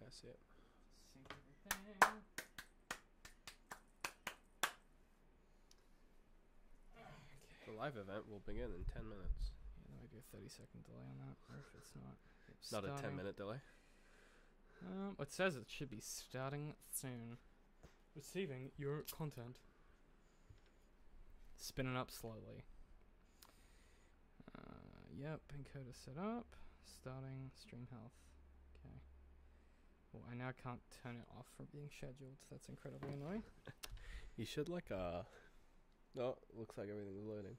I see it. Sync everything. The live event will begin in 10 minutes. Yeah, there might be a 30-second delay on that, or if it's not. It's Not a 10-minute delay. It says it should be starting soon. Receiving your content. Spinning up slowly. Yep, encoder set up. Starting stream health. Okay. Well, I now can't turn it off from being scheduled. So that's incredibly annoying. You should like Oh, looks like everything's loading.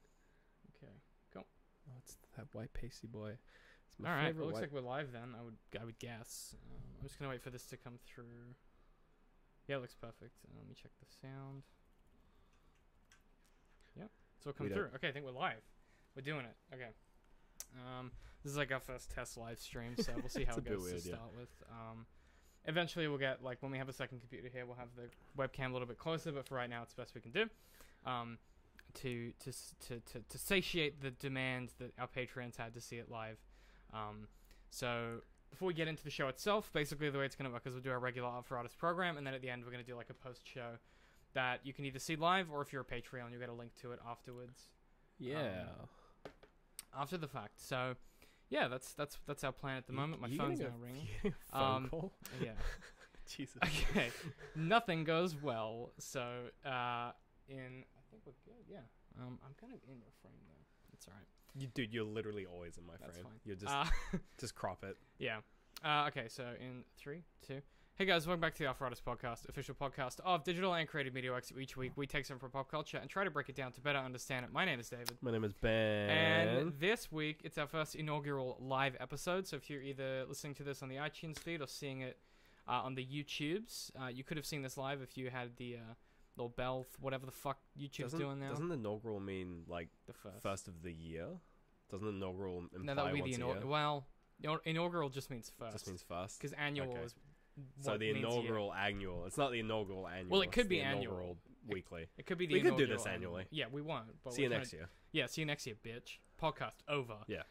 Okay, cool. Oh, it's that white pasty boy. It's All my right, it favorite looks white. like we're live then. I would guess. I'm just gonna wait for this to come through. Yeah, it looks perfect. Let me check the sound. Yeah, it's all come We through. don't- Okay, I think we're live. We're doing it. Okay. This is like our first test live stream, so we'll see how It's it a bit goes weird, to yeah. start with. Eventually, we'll get like when we have a second computer here, we'll have the webcam a little bit closer. But for right now, it's the best we can do. To satiate the demand that our Patreons had to see it live. So before we get into the show itself, basically the way it's going to work is we'll do our regular Art for Artists program, and then at the end we're going to do like a post show that you can either see live, or if you're a Patreon, you'll get a link to it afterwards. Yeah. After the fact. So yeah, that's our plan at the moment. My phone's now ringing. Phone call? Yeah. Jesus. Okay. Nothing goes well. So I think we're good. Yeah. I'm kind of in your frame though. That's all right. Dude, you're literally always in my frame. That's fine. You're just just crop it. Yeah. Okay, so in 3, 2... Hey guys, welcome back to the Art for Artists podcast, official podcast of digital and creative media works. Each week we take something from pop culture and try to break it down to better understand it. My name is David. My name is Ben. And this week, it's our first inaugural live episode, so if you're either listening to this on the iTunes feed or seeing it on the YouTubes, you could have seen this live if you had the little bell, whatever the fuck YouTube's doing now. Doesn't inaugural mean like The first of the year? Doesn't inaugural imply No, that would be once the a year? inaugural. Well, inaugural just means first. Just means first. Because annual Okay. is So what the means inaugural annual. It's not the inaugural annual. Well, it could it's be the annual. inaugural weekly. It could be the We could do inaugural this annually. Yeah, we won't. But See you we're next trying year. Yeah, see you next year, bitch. Podcast over. Yeah.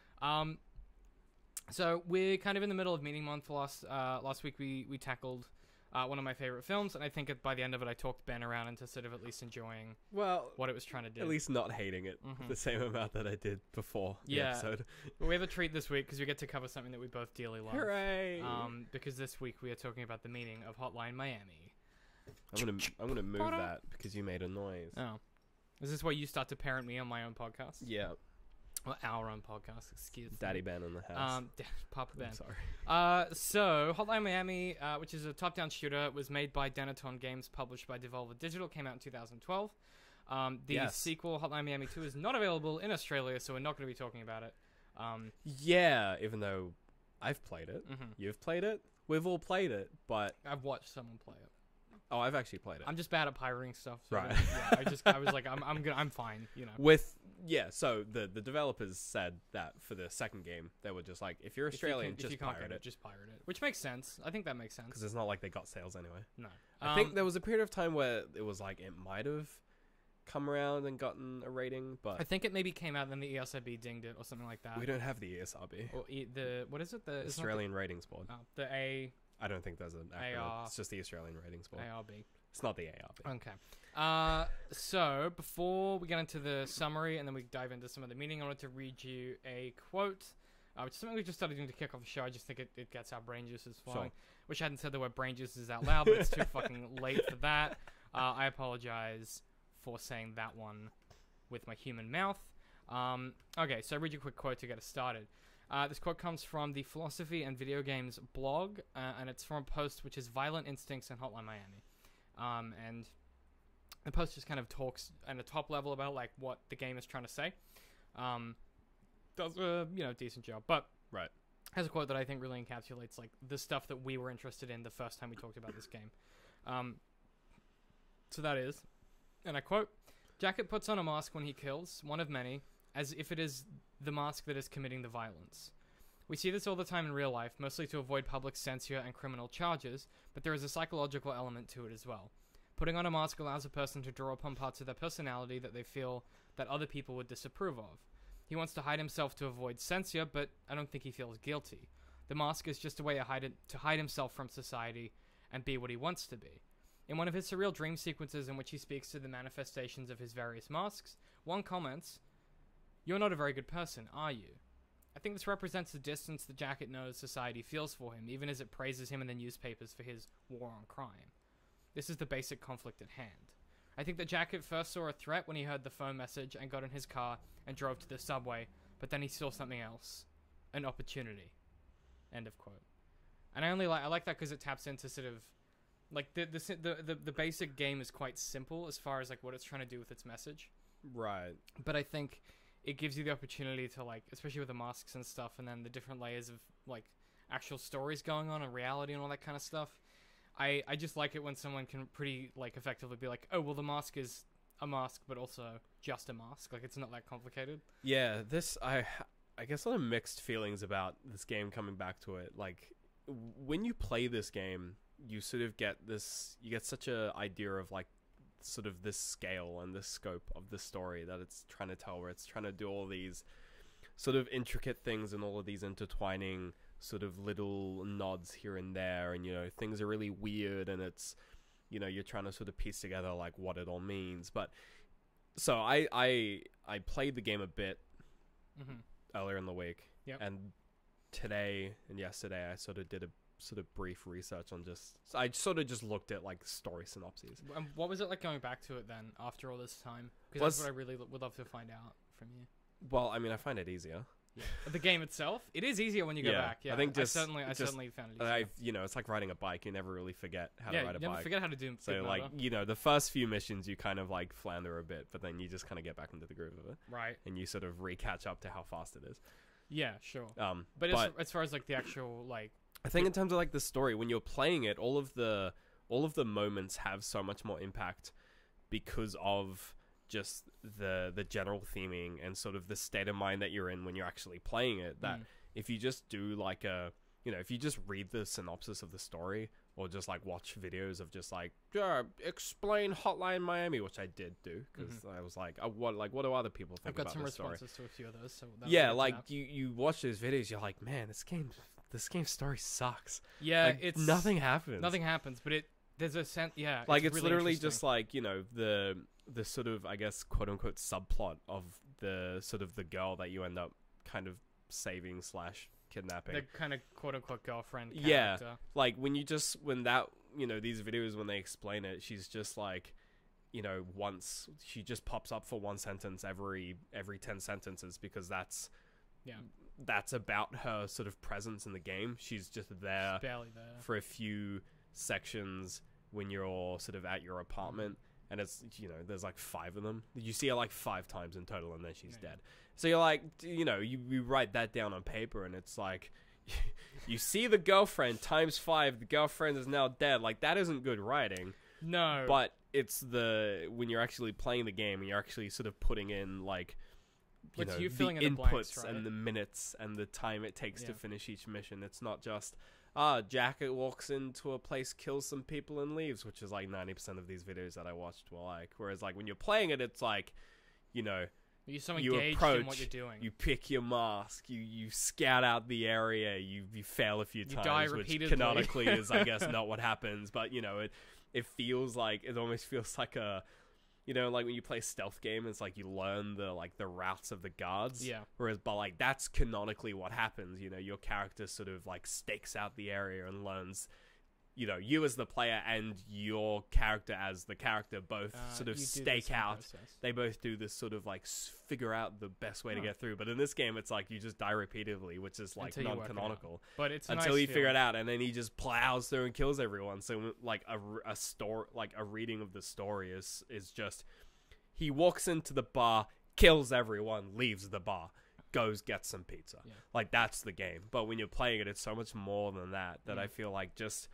So we're kind of in the middle of meeting month. Last week we tackled one of my favorite films, and I think by the end of it, I talked Ben around into sort of at least enjoying Well, what it was trying to do. at least not hating it the same amount that I did before the episode. We have a treat this week because we get to cover something that we both dearly love. Hooray! Because this week we are talking about the meaning of Hotline Miami. I'm gonna move that because you made a noise. Oh. Is this where you start to parent me on my own podcast? Yeah. Well, our own podcast, excuse me. Daddy Ben in the house. Papa Ben. I'm sorry. So, Hotline Miami, which is a top-down shooter, was made by Denaton Games, published by Devolver Digital, came out in 2012. The sequel, Hotline Miami 2, is not available in Australia, so we're not going to be talking about it. Yeah, even though I've played it. You've played it. We've all played it, but... I've watched someone play it. Oh, I've actually played it. I'm just bad at pirating stuff. So Right. I was like, I'm fine, you know. So the developers said that for the second game, they were just like, if you're Australian, if you just can't pirate get it. just pirate it. Which makes sense. I think that makes sense. Because it's not like they got sales anyway. No. I think there was a period of time where it was like, it might have come around and gotten a rating, but... I think it maybe came out and then the ESRB dinged it or something like that. we don't have the ESRB. Or what is it? The Australian Ratings Board. The A... I don't think there's an acronym. AR. It's just the Australian Ratings Board. ARB. It's not the ARB. Okay. So, before we get into the summary and then we dive into some of the meaning, I wanted to read you a quote, which is something we just started doing to kick off the show. I just think it gets our brain juices flowing. Sure. Wish I hadn't said the word brain juices out loud, but it's too fucking late for that. I apologize for saying that one with my human mouth. Okay, so I'll read you a quick quote to get us started. This quote comes from the Philosophy and Video Games blog, and it's from a post which is Violent Instincts and Hotline Miami. And the post just kind of talks at a top level about like what the game is trying to say. Does a decent job, but Right. has a quote that I think really encapsulates like the stuff that we were interested in the first time we talked about this game. So that is, and I quote, "Jacket puts on a mask when he kills, one of many, as if it is the mask that is committing the violence. We see this all the time in real life, mostly to avoid public censure and criminal charges, but there is a psychological element to it as well. Putting on a mask allows a person to draw upon parts of their personality that they feel that other people would disapprove of. He wants to hide himself to avoid censure, but I don't think he feels guilty. The mask is just a way to hide himself from society and be what he wants to be. In one of his surreal dream sequences in which he speaks to the manifestations of his various masks, one comments, "You're not a very good person, are you?" I think this represents the distance the Jacket knows society feels for him, even as it praises him in the newspapers for his war on crime. This is the basic conflict at hand. I think the Jacket first saw a threat when he heard the phone message and got in his car and drove to the subway, but then he saw something else. An opportunity. End of quote. And I like that because it taps into sort of like the basic game is quite simple as far as like what it's trying to do with its message. Right. But I think it gives you the opportunity to like, especially with the masks and stuff, and then the different layers of like actual stories going on and reality and all that kind of stuff. I just like it when someone can pretty like effectively be like, oh well, the mask is a mask, but also just a mask. Like it's not that complicated. Yeah, I guess a lot of mixed feelings about this game coming back to it. Like when you play this game, you sort of get such a idea of like sort of this scale and this scope of the story that it's trying to tell, where it's trying to do all these sort of intricate things and all of these intertwining sort of little nods here and there, and things are really weird, and it's you're trying to sort of piece together like what it all means. But so I played the game a bit earlier in the week, and today and yesterday I sort of did a sort of brief research on I sort of just looked at like story synopses. What was it like going back to it then after all this time? Because that's what I really would love to find out from you. Well, I mean, I find it easier. Yeah. The game itself, it is easier when you go back. Yeah, I think I certainly found it easier. It's like riding a bike. You never really forget how to ride a bike. You never forget how to do. So like, the first few missions you kind of like flounder a bit, but then you just kind of get back into the groove of it. Right. And you sort of re-catch up to how fast it is. Yeah, sure. But as far as like the actual like, I think in terms of like the story, when you're playing it, all of the moments have so much more impact because of just the general theming and sort of the state of mind that you're in when you're actually playing it. That if you just do like if you just read the synopsis of the story or just like watch videos of just like explain Hotline Miami, which I did do because I was like, what do other people think about this story? I've got some responses to a few of those. So like you watch those videos, you're like, man, this game's story sucks. Yeah, like, it's nothing happens, but there's a sense. Yeah, like it's really literally just like the sort of, I guess, quote unquote subplot of the sort of the girl that you end up kind of saving / kidnapping. The kind of quote unquote girlfriend character. Yeah, like when these videos, when they explain it, she's just like, once she just pops up for one sentence every 10 sentences because that's about her sort of presence in the game. She's just there. She's barely there for a few sections when you're all sort of at your apartment. And it's, there's like 5 of them. You see her like 5 times in total, and then she's dead. So you're like, you write that down on paper, and it's like, you see the girlfriend times 5, the girlfriend is now dead. Like, that isn't good writing. No. But it's when you're actually playing the game, and you're actually sort of putting in, like, the inputs blanks, right? And the minutes and the time it takes to finish each mission. It's not just... Jacket walks into a place, kills some people, and leaves, which is like 90% of these videos that I watched were like. Whereas like when you're playing it, it's like, you're so you engaged approach, in what you're doing. You pick your mask, you scout out the area, you fail a few times, die which repeatedly. canonically is, I guess, not what happens. But it feels like, it almost feels like a, like when you play a stealth game, it's like you learn the routes of the guards. Yeah. Whereas, but like that's canonically what happens. Your character sort of like stakes out the area and learns, you as the player and your character as the character both sort of stake out. They both do this sort of like figure out the best way to get through. But in this game, it's like you just die repeatedly, which is like non-canonical. But it's until you figure it out, and then he just plows through and kills everyone. So like a story, like a reading of the story is just he walks into the bar, kills everyone, leaves the bar, goes get some pizza. Yeah. Like that's the game. But when you're playing it, it's so much more than that. I feel like just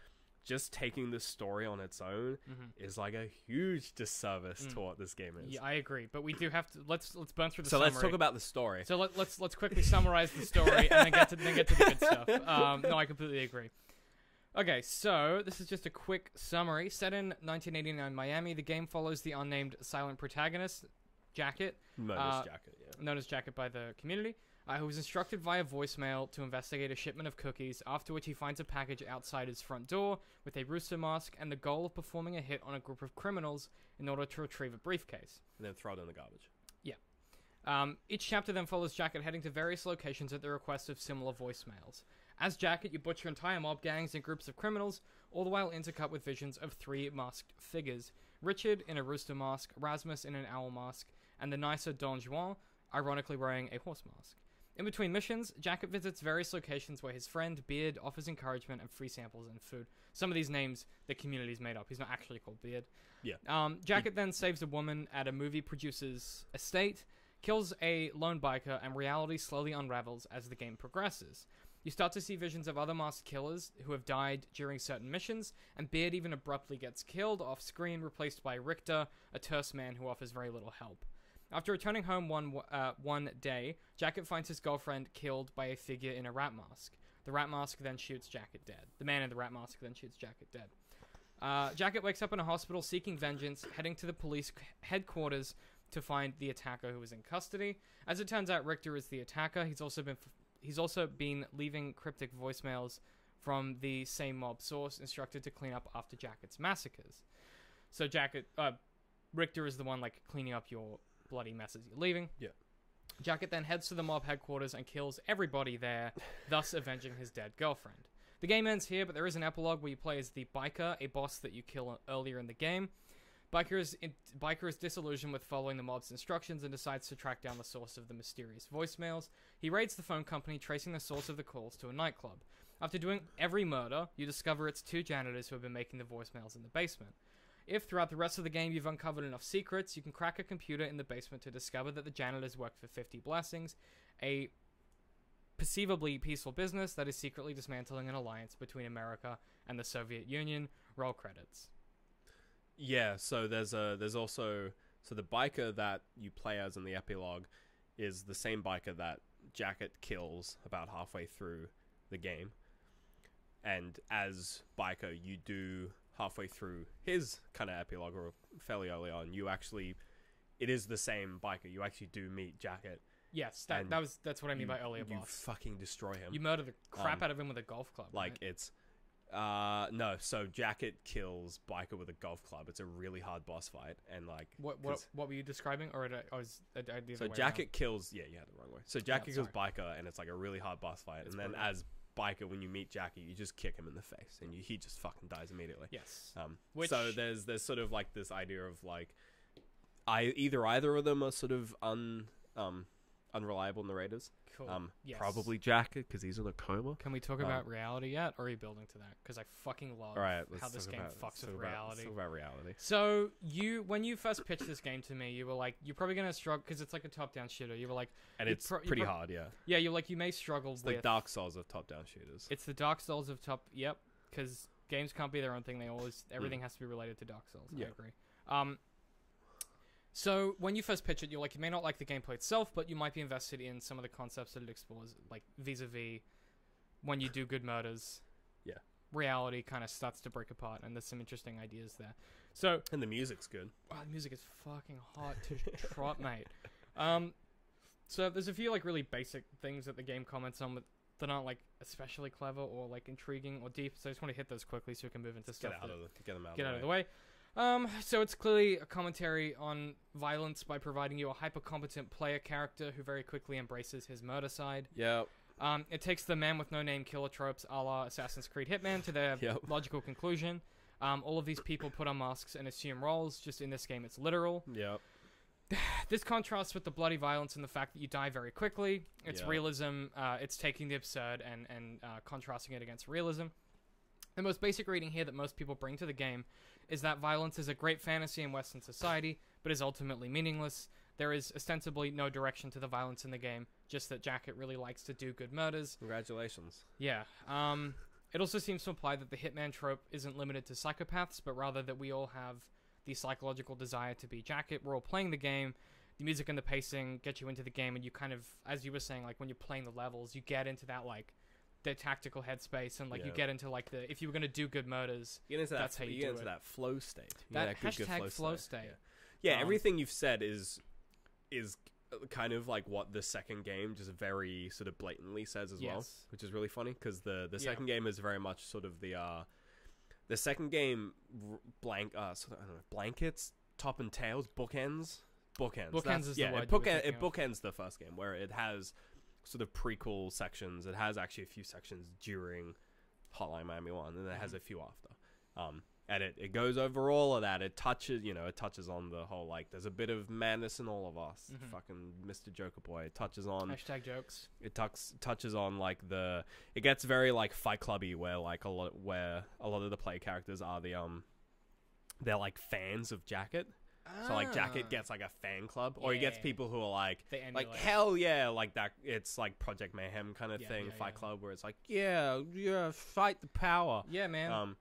taking the story on its own is like a huge disservice to what this game is. Yeah, I agree. But we do have to let's burn through the summary. So let's talk about the story. So let's quickly summarize the story and then get to the good stuff. No, I completely agree. Okay, so this is just a quick summary. Set in 1989 Miami, the game follows the unnamed silent protagonist, Jacket. Known as Jacket, yeah. Known as Jacket by the community. who was instructed via voicemail to investigate a shipment of cookies, after which he finds a package outside his front door with a rooster mask and the goal of performing a hit on a group of criminals in order to retrieve a briefcase. And then throw it in the garbage. Each chapter then follows Jacket heading to various locations at the request of similar voicemails. As Jacket, you butcher entire mob gangs and groups of criminals, all the while intercut with visions of 3 masked figures. Richard in a rooster mask, Rasmus in an owl mask, and the nicer Don Juan, ironically wearing a horse mask. In between missions, Jacket visits various locations where his friend Beard offers encouragement and free samples and food. Some of these names the community's made up. He's not actually called Beard. Yeah. Jacket then saves a woman at a movie producer's estate, kills a lone biker, and reality slowly unravels as the game progresses. You start to see visions of other masked killers who have died during certain missions, and Beard even abruptly gets killed off-screen, replaced by Richter, a terse man who offers very little help. After returning home one day, Jacket finds his girlfriend killed by a figure in a rat mask. The rat mask then shoots Jacket dead. The man in the rat mask then shoots Jacket dead. Jacket wakes up in a hospital seeking vengeance, heading to the police headquarters to find the attacker who was in custody. As it turns out, Richter is the attacker. He's also been leaving cryptic voicemails from the same mob source, instructed to clean up after Jacket's massacres. So Richter is the one like cleaning up your bloody messes you're leaving. Yeah. Jacket then heads to the mob headquarters and kills everybody there, thus avenging his dead girlfriend. The game ends here, but there is an epilogue where you play as the biker, a boss that you kill earlier in the game. Biker is disillusioned with following the mob's instructions and decides to track down the source of the mysterious voicemails. He raids the phone company, tracing the source of the calls to a nightclub. After doing every murder, you discover it's 2 janitors who have been making the voicemails in the basement. If throughout the rest of the game you've uncovered enough secrets, you can crack a computer in the basement to discover that the janitors worked for 50 Blessings, a perceivably peaceful business that is secretly dismantling an alliance between America and the Soviet Union. Roll credits. Yeah, so there's also the biker that you play as in the epilogue is the same biker that Jacket kills about halfway through the game. And as biker, you do halfway through his kind of epilogue, or fairly early on, it is the same biker. You actually do meet Jacket. Yes, that's what I mean by earlier boss. You fucking destroy him. You murder the crap out of him with a golf club. Like, right? it's... no, so Jacket kills biker with a golf club. It's a really hard boss fight, and like... What were you describing? Or so Jacket kills... Yeah, you had it the wrong way. So Jacket kills biker, and it's like a really hard boss fight. It's and then brutal. as biker, when you meet Jacket, you just kick him in the face, and he just fucking dies immediately. Yes. So there's sort of like this idea of like... Either of them are sort of unreliable narrators. Cool. Yes. Probably Jacket, because he's in a coma. Can we talk about reality yet, or are you building to that? Because I fucking love how this game fucks with reality. Let's talk about reality. So when you first pitched this game to me, you were like, you're probably gonna struggle because it's like a top-down shooter. You were like, and it's pretty hard, yeah. Yeah, you're like, you may struggle with the Dark Souls of top-down shooters. It's the Dark Souls of Yep, because games can't be their own thing. Everything has to be related to Dark Souls. Yeah. I agree. So when you first pitch it, you're like, you may not like the gameplay itself, but you might be invested in some of the concepts that it explores, like vis-a-vis when you do good murders. Yeah. Reality kind of starts to break apart, and there's some interesting ideas there. So and the music's good. Oh, the music is fucking hot to trot, mate. So there's a few like really basic things that the game comments on that aren't like especially clever or like intriguing or deep. So I just want to hit those quickly so we can move into stuff. Get them out of the way. So it's clearly a commentary on violence by providing you a hyper-competent player character who very quickly embraces his murder side. Yep. It takes the man with no name killer tropes a la Assassin's Creed Hitman to their logical conclusion. All of these people put on masks and assume roles. Just in this game, it's literal. Yep. This contrasts with the bloody violence and the fact that you die very quickly. It's realism. It's taking the absurd and contrasting it against realism. The most basic reading here that most people bring to the game is that violence is a great fantasy in Western society, but is ultimately meaningless. There is ostensibly no direction to the violence in the game, just that Jacket really likes to do good murders. Congratulations. Yeah. It also seems to imply that the hitman trope isn't limited to psychopaths, but rather that we all have the psychological desire to be Jacket. We're all playing the game. The music and the pacing get you into the game, and you kind of, as you were saying, like when you're playing the levels, you get into that like the tactical headspace, and like you get into like the, if you were going to do good murders, that's how you get into that flow state. That hashtag flow state. Yeah, everything you've said is kind of like what the second game just very sort of blatantly says as well, Yes. which is really funny because the Yeah. second game is very much sort of the second game sort of, I don't know, blankets top and tails bookends. Bookends is the word you were thinking it of. bookends the first game where it has sort of prequel sections. It has actually a few sections during Hotline Miami 1, and it has a few after. And it goes over all of that. It touches on the whole, like, there's a bit of madness in all of us. Mhm. Fucking Mr. Joker Boy. It touches on Hashtag jokes. touches on like it gets very like Fight Clubby where like a lot of the play characters are they're like fans of Jacket. So like Jacket gets like a fan club, or he gets Yeah. people who are like They emulate. hell yeah, like that. It's like Project Mayhem kind of Yeah, thing, yeah, Fight yeah. Club, where it's like yeah, fight the power. Yeah, man.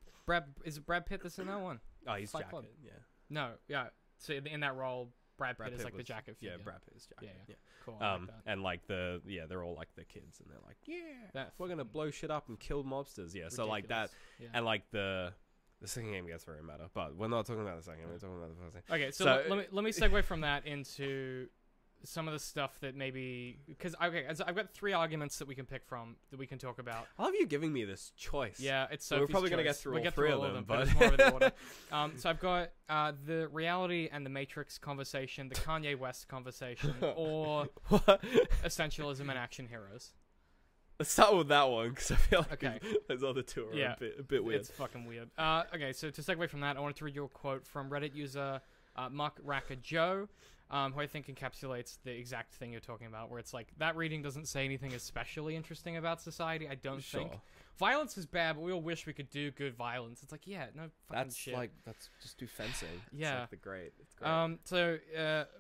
Is it Brad Pitt that's in that one? Oh, he's Fight Jacket. Club. Yeah, No, yeah. So in that role, Brad Pitt is like the was- Jacket figure. Yeah, Brad Pitt is Jacket. Yeah, Yeah. Cool. I like that. And like they're all like the kids, and they're like, yeah, That we're gonna blow shit up and kill mobsters. Yeah, so like that, Ridiculous. Yeah. and like the second game gets very meta, but we're not talking about the second game. We're talking about the first game. Okay, so, So- let me segue from that into some of the stuff that maybe because I've got 3 arguments that we can pick from that we can talk about. I love you giving me this choice. Yeah, it's Well, Sophie's we're probably gonna get choice. through We'll all get three through of all them, but but- it's more of an order. So I've got the reality and the Matrix conversation, the Kanye West conversation, or What? essentialism and action heroes. Let's start with that one because I feel like Okay. those other two are Yeah. a bit weird. It's fucking weird. Okay, so to segue from that, I wanted to read you a quote from Reddit user Mark Racker Joe, who I think encapsulates the exact thing you're talking about, where it's like, that reading doesn't say anything especially interesting about society, I don't think. Violence is bad, but we all wish we could do good violence. It's like, yeah, no fucking That's shit. that's just do fencing. Yeah. It's like it's great. So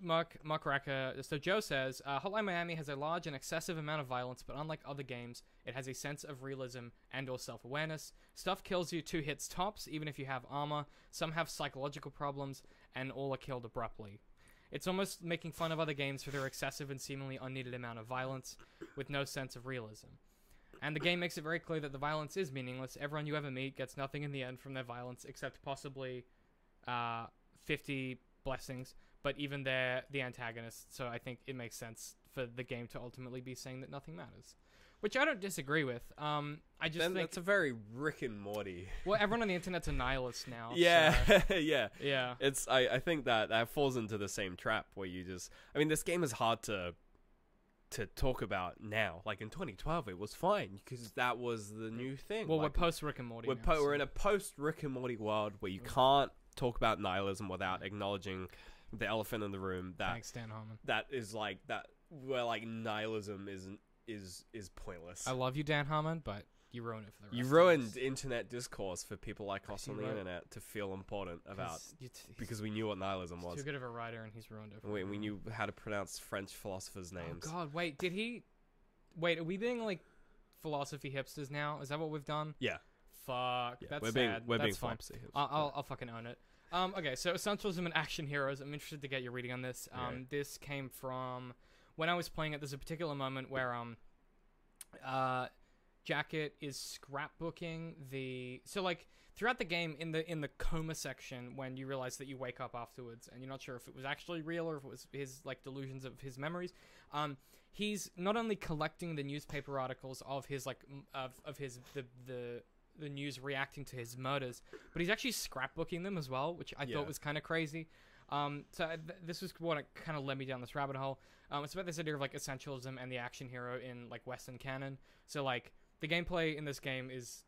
Mark Racker, so Joe says, Hotline Miami has a large and excessive amount of violence, but unlike other games, it has a sense of realism and or self-awareness. Stuff kills you 2 hits tops, even if you have armor. Some have psychological problems, and all are killed abruptly. It's almost making fun of other games for their excessive and seemingly unneeded amount of violence, with no sense of realism. And the game makes it very clear that the violence is meaningless. Everyone you ever meet gets nothing in the end from their violence, except possibly 50 blessings, but even they're the antagonists, so I think it makes sense for the game to ultimately be saying that nothing matters. Which I don't disagree with. I just Then think... that's a very Rick and Morty. Well, everyone on the internet's a nihilist now. Yeah, So, yeah. yeah. It's I think that falls into the same trap where you just this game is hard to talk about now. Like in 2012 it was fine because that was the new thing. Well, like, we're post Rick and Morty. we're, now, we're in a post Rick and Morty world where you can't talk about nihilism without acknowledging the elephant in the room that Thanks, Dan Harmon. that is like that where like nihilism is pointless. I love you, Dan Harmon, but you ruined it for the rest You of ruined us. internet discourse for people like us You on the wrote- internet to feel important about 'Cause because we knew what nihilism he's was. too good of a writer, and he's ruined it. For We everyone. knew how to pronounce French philosophers' names. Oh God, wait, did he? Wait, are we being like philosophy hipsters now? Is that what we've done? Yeah, Fuck, yeah. that's we're sad. being That's fine. flopsy. I'll fucking own it. Okay, so essentialism and action heroes. I'm interested to get your reading on this. Okay. This came from when I was playing it. There's a particular moment where Jacket is scrapbooking throughout the game in the coma section when you realize that you wake up afterwards and you're not sure if it was actually real or if it was his like delusions of his memories. He's not only collecting the newspaper articles of his the news reacting to his murders, but he's actually scrapbooking them as well, which I Yeah. thought was kind of crazy. This was what kind of led me down this rabbit hole. It's about this idea of like essentialism and the action hero in like Western canon. So like the gameplay in this game is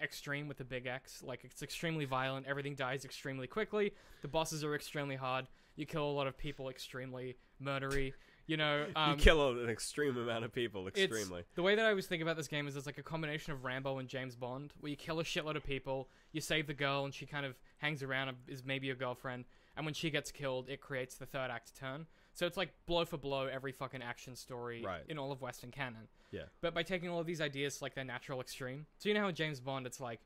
extreme with a big X. Like it's extremely violent. Everything dies extremely quickly. The bosses are extremely hard. You kill a lot of people extremely murdery. You know, you kill an extreme amount of people extremely. The way that I was thinking about this game is it's like a combination of Rambo and James Bond, where you kill a shitload of people, you save the girl, and she kind of hangs around, is maybe your girlfriend, and when she gets killed, it creates the third act turn. So it's like blow for blow every fucking action story Right. in all of Western canon. Yeah. But by taking all of these ideas to like their natural extreme. So you know how in James Bond it's like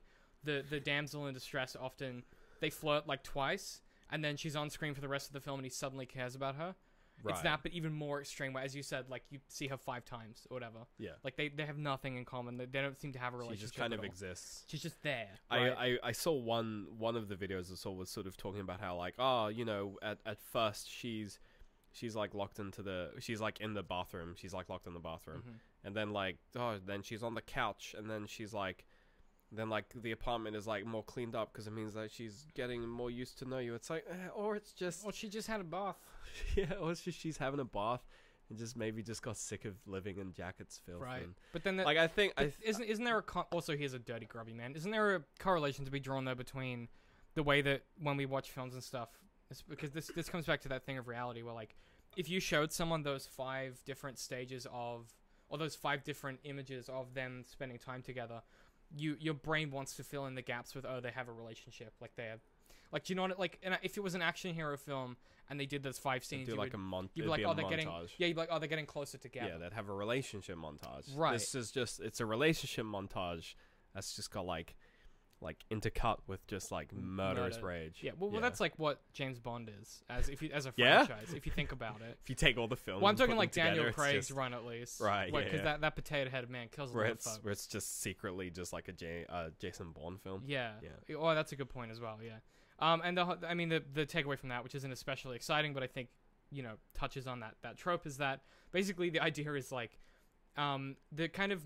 the damsel in distress often they flirt like twice, and then she's on screen for the rest of the film and he suddenly cares about her. Right. It's that, but even more extreme. Where, as you said, like you see her 5 times or whatever. Yeah. Like they have nothing in common. They don't seem to have a She relationship. just kind at of all. exists. She's just there. Right? I saw one of the videos I saw was sort of talking about how like at first she's she's like locked into she's like in the bathroom. She's like locked in the bathroom, Mhm. and then like then she's on the couch, and then she's like. Then like the apartment is like more cleaned up because it means that she's getting more used to know you. It's like, or it's just, Well, she just had a bath. yeah, or it's just she's having a bath and just maybe just got sick of living in Jacket's filth. Right. And, But then, like I think, isn't there also here's a dirty grubby man? Isn't there a correlation to be drawn though between the way that when we watch films and stuff, because this comes back to that thing of reality where like if you showed someone those 5 different stages of, or those 5 different images of them spending time together, your brain wants to fill in the gaps with, oh, they have a relationship, like they have, like, do you know what, like, and if it was an action hero film and they did those 5 scenes, do like you'd be like, oh, they're montage. getting, yeah, you'd be like, oh, they're getting closer together. Yeah, they'd have a relationship montage. Right. This is just, it's a relationship montage that's just got like intercut with just like murderous rage. Yeah, well, that's like what James Bond is as a Yeah? franchise, if you think about it. If you take all the films, Well, I'm and talking put like them Daniel together, Craig's it's just, run at least, right? Because Yeah. that potato head man kills a where lot of it's folk. where it's just secretly just like a Jason Bourne film. Yeah. Yeah. Oh, that's a good point as well. Yeah. And the takeaway from that, which isn't especially exciting, but I think touches on that trope, is that basically the idea is like, the kind of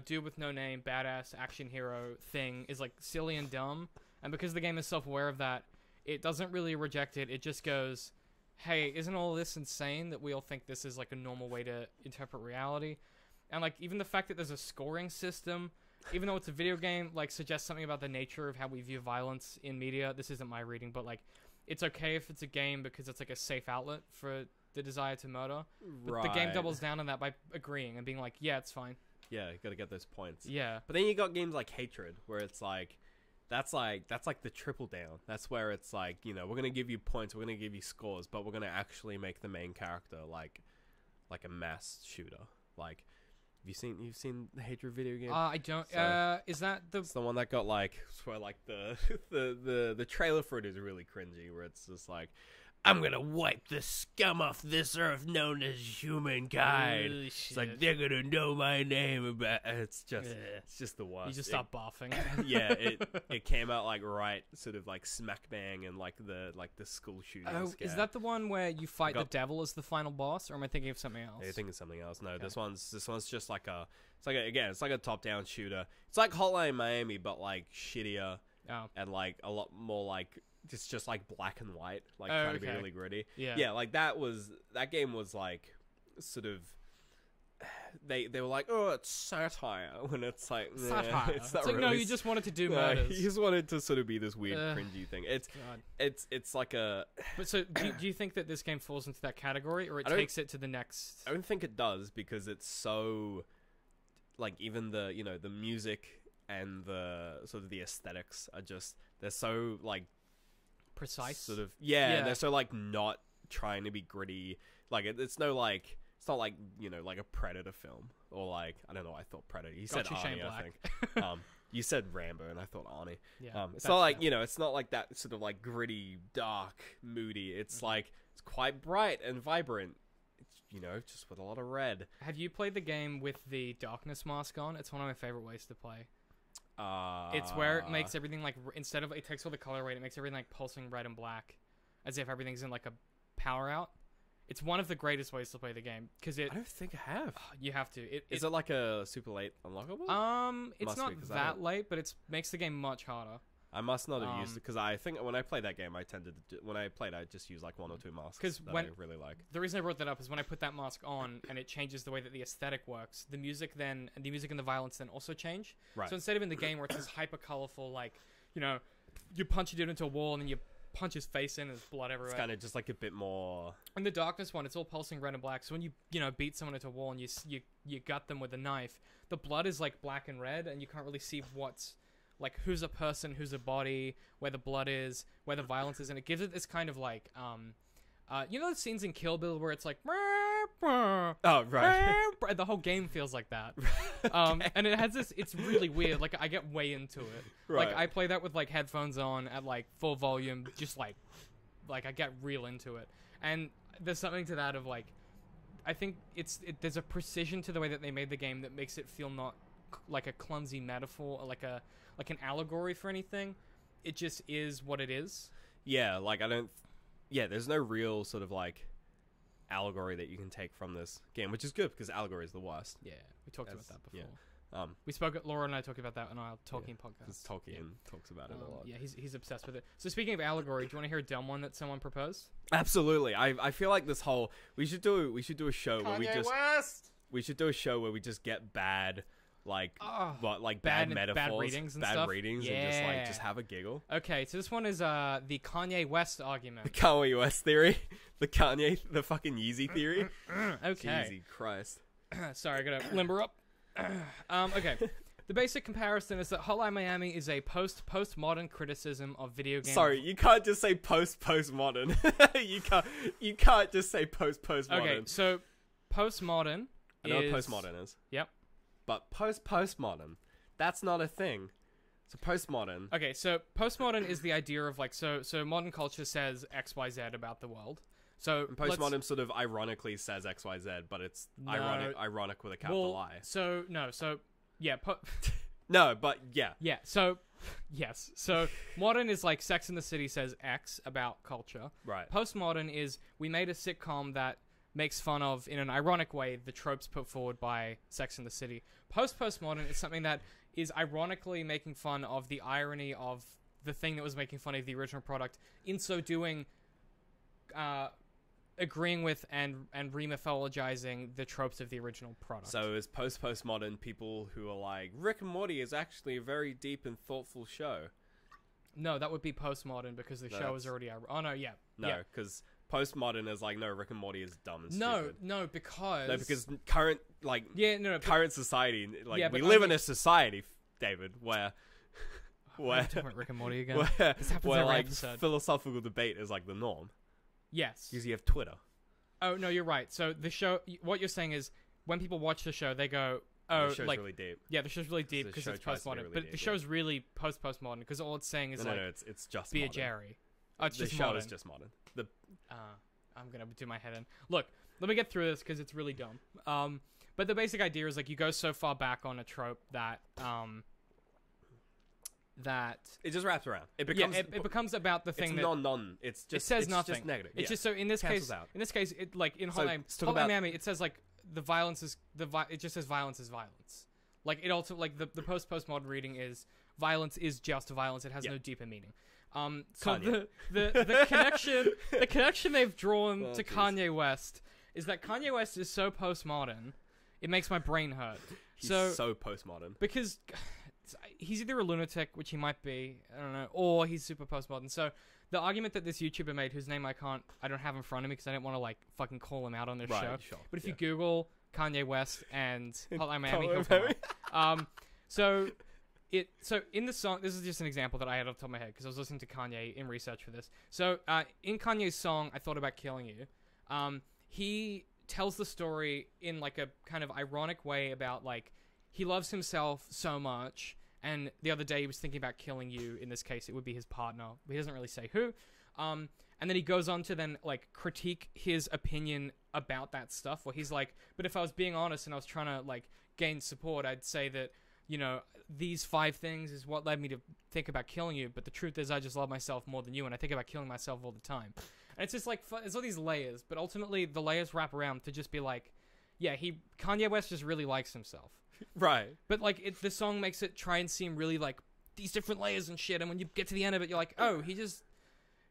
dude with no name, badass action hero thing is like silly and dumb, and because the game is self-aware of that, it doesn't really reject it. It just goes, hey, isn't all this insane that we all think this is like a normal way to interpret reality? And like even the fact that there's a scoring system, even though it's a video game, like suggests something about the nature of how we view violence in media. This isn't my reading, but like it's okay if it's a game because it's like a safe outlet for the desire to murder. But the game doubles down on that by agreeing and being like, yeah, it's fine. Yeah, you gotta get those points. Yeah. But then you got games like Hatred, where it's like, that's like the triple down. That's where it's like, we're gonna give you points, we're gonna give you scores, but we're gonna actually make the main character like a mass shooter. Like, you've seen the Hatred video game? I don't. So, is that the? It's the one that got like, where like the trailer for it is really cringy, where it's just like, I'm gonna wipe the scum off this earth known as humankind. It's like, they're gonna know my name. It's just the worst. You just start barfing. Yeah, it came out like right sort of like smack bang and like the school shooting. Oh, scare. is that the one where you fight the devil as the final boss, or am I thinking of something else? I think it's something else. No, Okay. this one's just like it's like a top down shooter. It's like Hotline Miami, but like shittier and like a lot more like it's just like black and white, like trying to be really gritty. Yeah, like that game was like sort of. They were like, oh, it's satire, when it's like, satire. It's not like, really no, you just wanted to do murders. You just wanted to sort of be this weird cringy thing. It's like a. But so, do you think that this game falls into that category, or it takes it to the next? I don't think it does, because it's so, like, even the the music and the sort of the aesthetics are just, they're so like precise. Sort of they're so like not trying to be gritty. Like it's no like. It's not like, like a Predator film, or like, I don't know, I thought Predator. You said Arnie, I think. You said Rambo, and I thought Arnie. Yeah, it's not like, it's not like that sort of like gritty, dark, moody. It's like, it's quite bright and vibrant. It's, just with a lot of red. Have you played the game with the darkness mask on? It's one of my favorite ways to play. It's where it makes everything like, instead of, it takes all the color away, it makes everything like pulsing red and black, as if everything's in like a power out. It's one of the greatest ways to play the game, because I don't think I have. You have to. Is it like a super late unlockable? It's not that late, but it makes the game much harder. I must not have used it, because I think when I played that game, I just used like 1 or 2 masks that I really like. The reason I brought that up is when I put that mask on, and it changes the way that the aesthetic works. The music and the violence then also change. Right. So instead of in the game where it's this hyper colorful, like you punch a dude into a wall and then you punch his face in and there's blood everywhere. It's kind of just like a bit more. In the darkness one, it's all pulsing red and black. So when you beat someone into a wall and you gut them with a knife, the blood is like black and red, and you can't really see what's like who's a person, who's a body, where the blood is, where the violence is, and it gives it this kind of like the scenes in Kill Bill where it's like oh right, the whole game feels like that. And it has this, it's really weird, like I get way into it. Right. Like I play that with like headphones on at like full volume, just like I get real into it. And there's something to that of like, I think there's a precision to the way that they made the game that makes it feel not like a clumsy metaphor or like an allegory for anything. It just is what it is. Yeah, like there's no real sort of like allegory that you can take from this game, which is good because allegory is the worst. Yeah, we talked about that before. Yeah. We spoke. Laura and I talked about that on our Tolkien podcast. Because Tolkien talks about it a lot. Yeah, he's obsessed with it. So speaking of allegory, do you want to hear a dumb one that someone proposed? Absolutely. I feel like this whole we should do a show where we just West! we should do a show where we just get bad bad metaphors, bad readings and stuff. and just have a giggle. Okay, so this one is the Kanye West argument. The Kanye West theory, the fucking Yeezy theory. Okay. Yeezy Christ. Sorry, I gotta limber up. Okay. The basic comparison is that Hotline Miami is a postmodern criticism of video games. Sorry, you can't just say postmodern. you can't just say postmodern. Okay, so postmodern. I know what postmodern is. Yep. But postmodern, that's not a thing. So postmodern. Okay, so postmodern is the idea of like so modern culture says XYZ about the world. So And postmodern sort of ironically says XYZ, but it's ironic with a capital I. So yeah, No, but yeah. yeah. So yes. So modern is like Sex and the City says X about culture. Right. Postmodern is we made a sitcom that makes fun of, in an ironic way, the tropes put forward by Sex and the City. Postmodern is something that is ironically making fun of the irony of the thing that was making fun of the original product. In so doing, agreeing with and remythologizing the tropes of the original product. So is postmodern people who are like, Rick and Morty is actually a very deep and thoughtful show? No, that would be postmodern because the show is already... Oh, no, yeah. No, because... Postmodern is like, no, Rick and Morty is dumb and stupid. No, because current, current society, we live in a society, David, where talking about Rick and Morty again. where philosophical debate is like the norm. Yes. Because you have Twitter. Oh, no, you're right. So the show, what you're saying is, when people watch the show, they go, oh, the show's really deep. Yeah, the show's really deep because it's postmodern. Really but the show's really postmodern because all it's saying is it's just be modern. a Jerry. Oh, it's the just show modern. is just modern. I'm gonna do my head in. Look, let me get through this because it's really dumb. But the basic idea is like you go so far back on a trope that that it just wraps around. It becomes it becomes about the thing It's just it says nothing. Just negative. It's just so in this case. It like in Hotline Miami, it says like the violence is it just says violence is violence. Like it also like the postmodern reading is violence is just violence. It has no deeper meaning. So the connection they've drawn to Kanye West is that Kanye West is so postmodern, it makes my brain hurt. He's so postmodern because he's either a lunatic, which he might be, I don't know, or he's super postmodern. So the argument that this YouTuber made, whose name I don't have in front of me because I didn't want to like fucking call him out on this show. Sure, but if you Google Kanye West and Hotline Miami, he'll come up. So in the song, this is just an example that I had off the top of my head because I was listening to Kanye in research for this. So in Kanye's song, I Thought About Killing You, he tells the story in like a kind of ironic way about like he loves himself so much, and the other day he was thinking about killing you. In this case, it would be his partner. But he doesn't really say who. And then he goes on to then like critique his opinion about that stuff where he's like, but if I was being honest and I was trying to like gain support, I'd say that, you know, these 5 things is what led me to think about killing you. But the truth is I just love myself more than you. And I think about killing myself all the time. And it's just like, it's all these layers, but ultimately the layers wrap around to just be like, yeah, Kanye West just really likes himself. Right. But like the song makes it try and seem really like these different layers and shit. And when you get to the end of it, you're like, oh,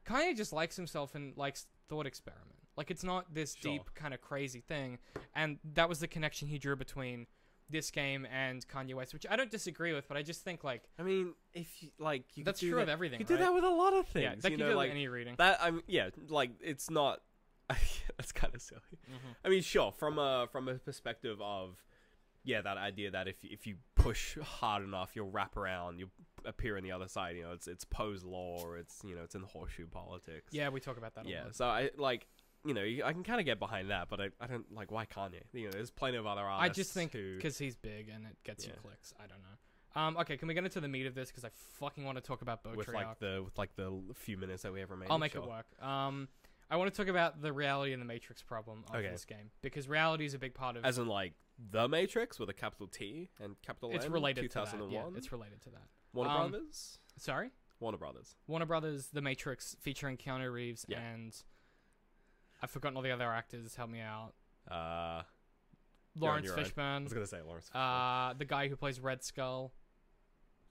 Kanye just likes himself and likes thought experiment. Like it's not this deep kind of crazy thing. And that was the connection he drew between this game and Kanye West, which I don't disagree with, but I just think like, I mean, if you like, you that's true of everything. You do that with a lot of things. Yeah, that you do like any reading. That like it's not. That's kind of silly. Mm-hmm. I mean, sure, from a perspective of, that idea that if you push hard enough, you'll wrap around, you'll appear on the other side. You know, it's Poe's law, or it's it's in horseshoe politics. Yeah, we talk about that. Yeah, so I like. I can kind of get behind that, but I don't like why Kanye. There's plenty of other artists. I just think because he's big and it gets you clicks. I don't know. Okay, can we get into the meat of this? Because I fucking want to talk about Boat with the few minutes that we have remaining. I'll make it work. I want to talk about the reality and the Matrix problem of this game because reality is a big part of. As in, like the Matrix with a capital T and capital N. It's related 2001. to that. Yeah, it's related to that. Warner Brothers. Sorry. Warner Brothers. Warner Brothers. The Matrix featuring Keanu Reeves and. I've forgotten all the other actors. Help me out. You're on Lawrence your own. I Fishburne. was gonna say Lawrence Fishburne. The guy who plays Red Skull.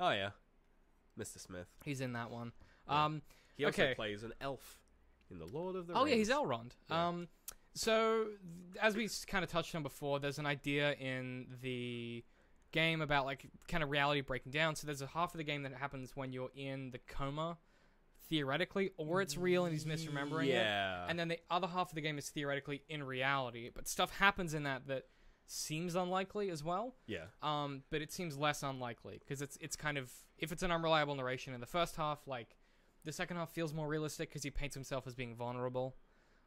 Oh yeah, Mr. Smith. He's in that one. Yeah. He also okay. plays an elf in the Lord of the Oh Rings. yeah, he's Elrond. Yeah. So as we kind of touched on before, there's an idea in the game about like kind of reality breaking down. So there's a half of the game that happens when you're in the coma, theoretically, or it's real and he's misremembering it. Yeah. And then the other half of the game is theoretically in reality, but stuff happens in that seems unlikely as well. Yeah. But it seems less unlikely because it's kind of, if it's an unreliable narration in the first half, like the second half feels more realistic because he paints himself as being vulnerable.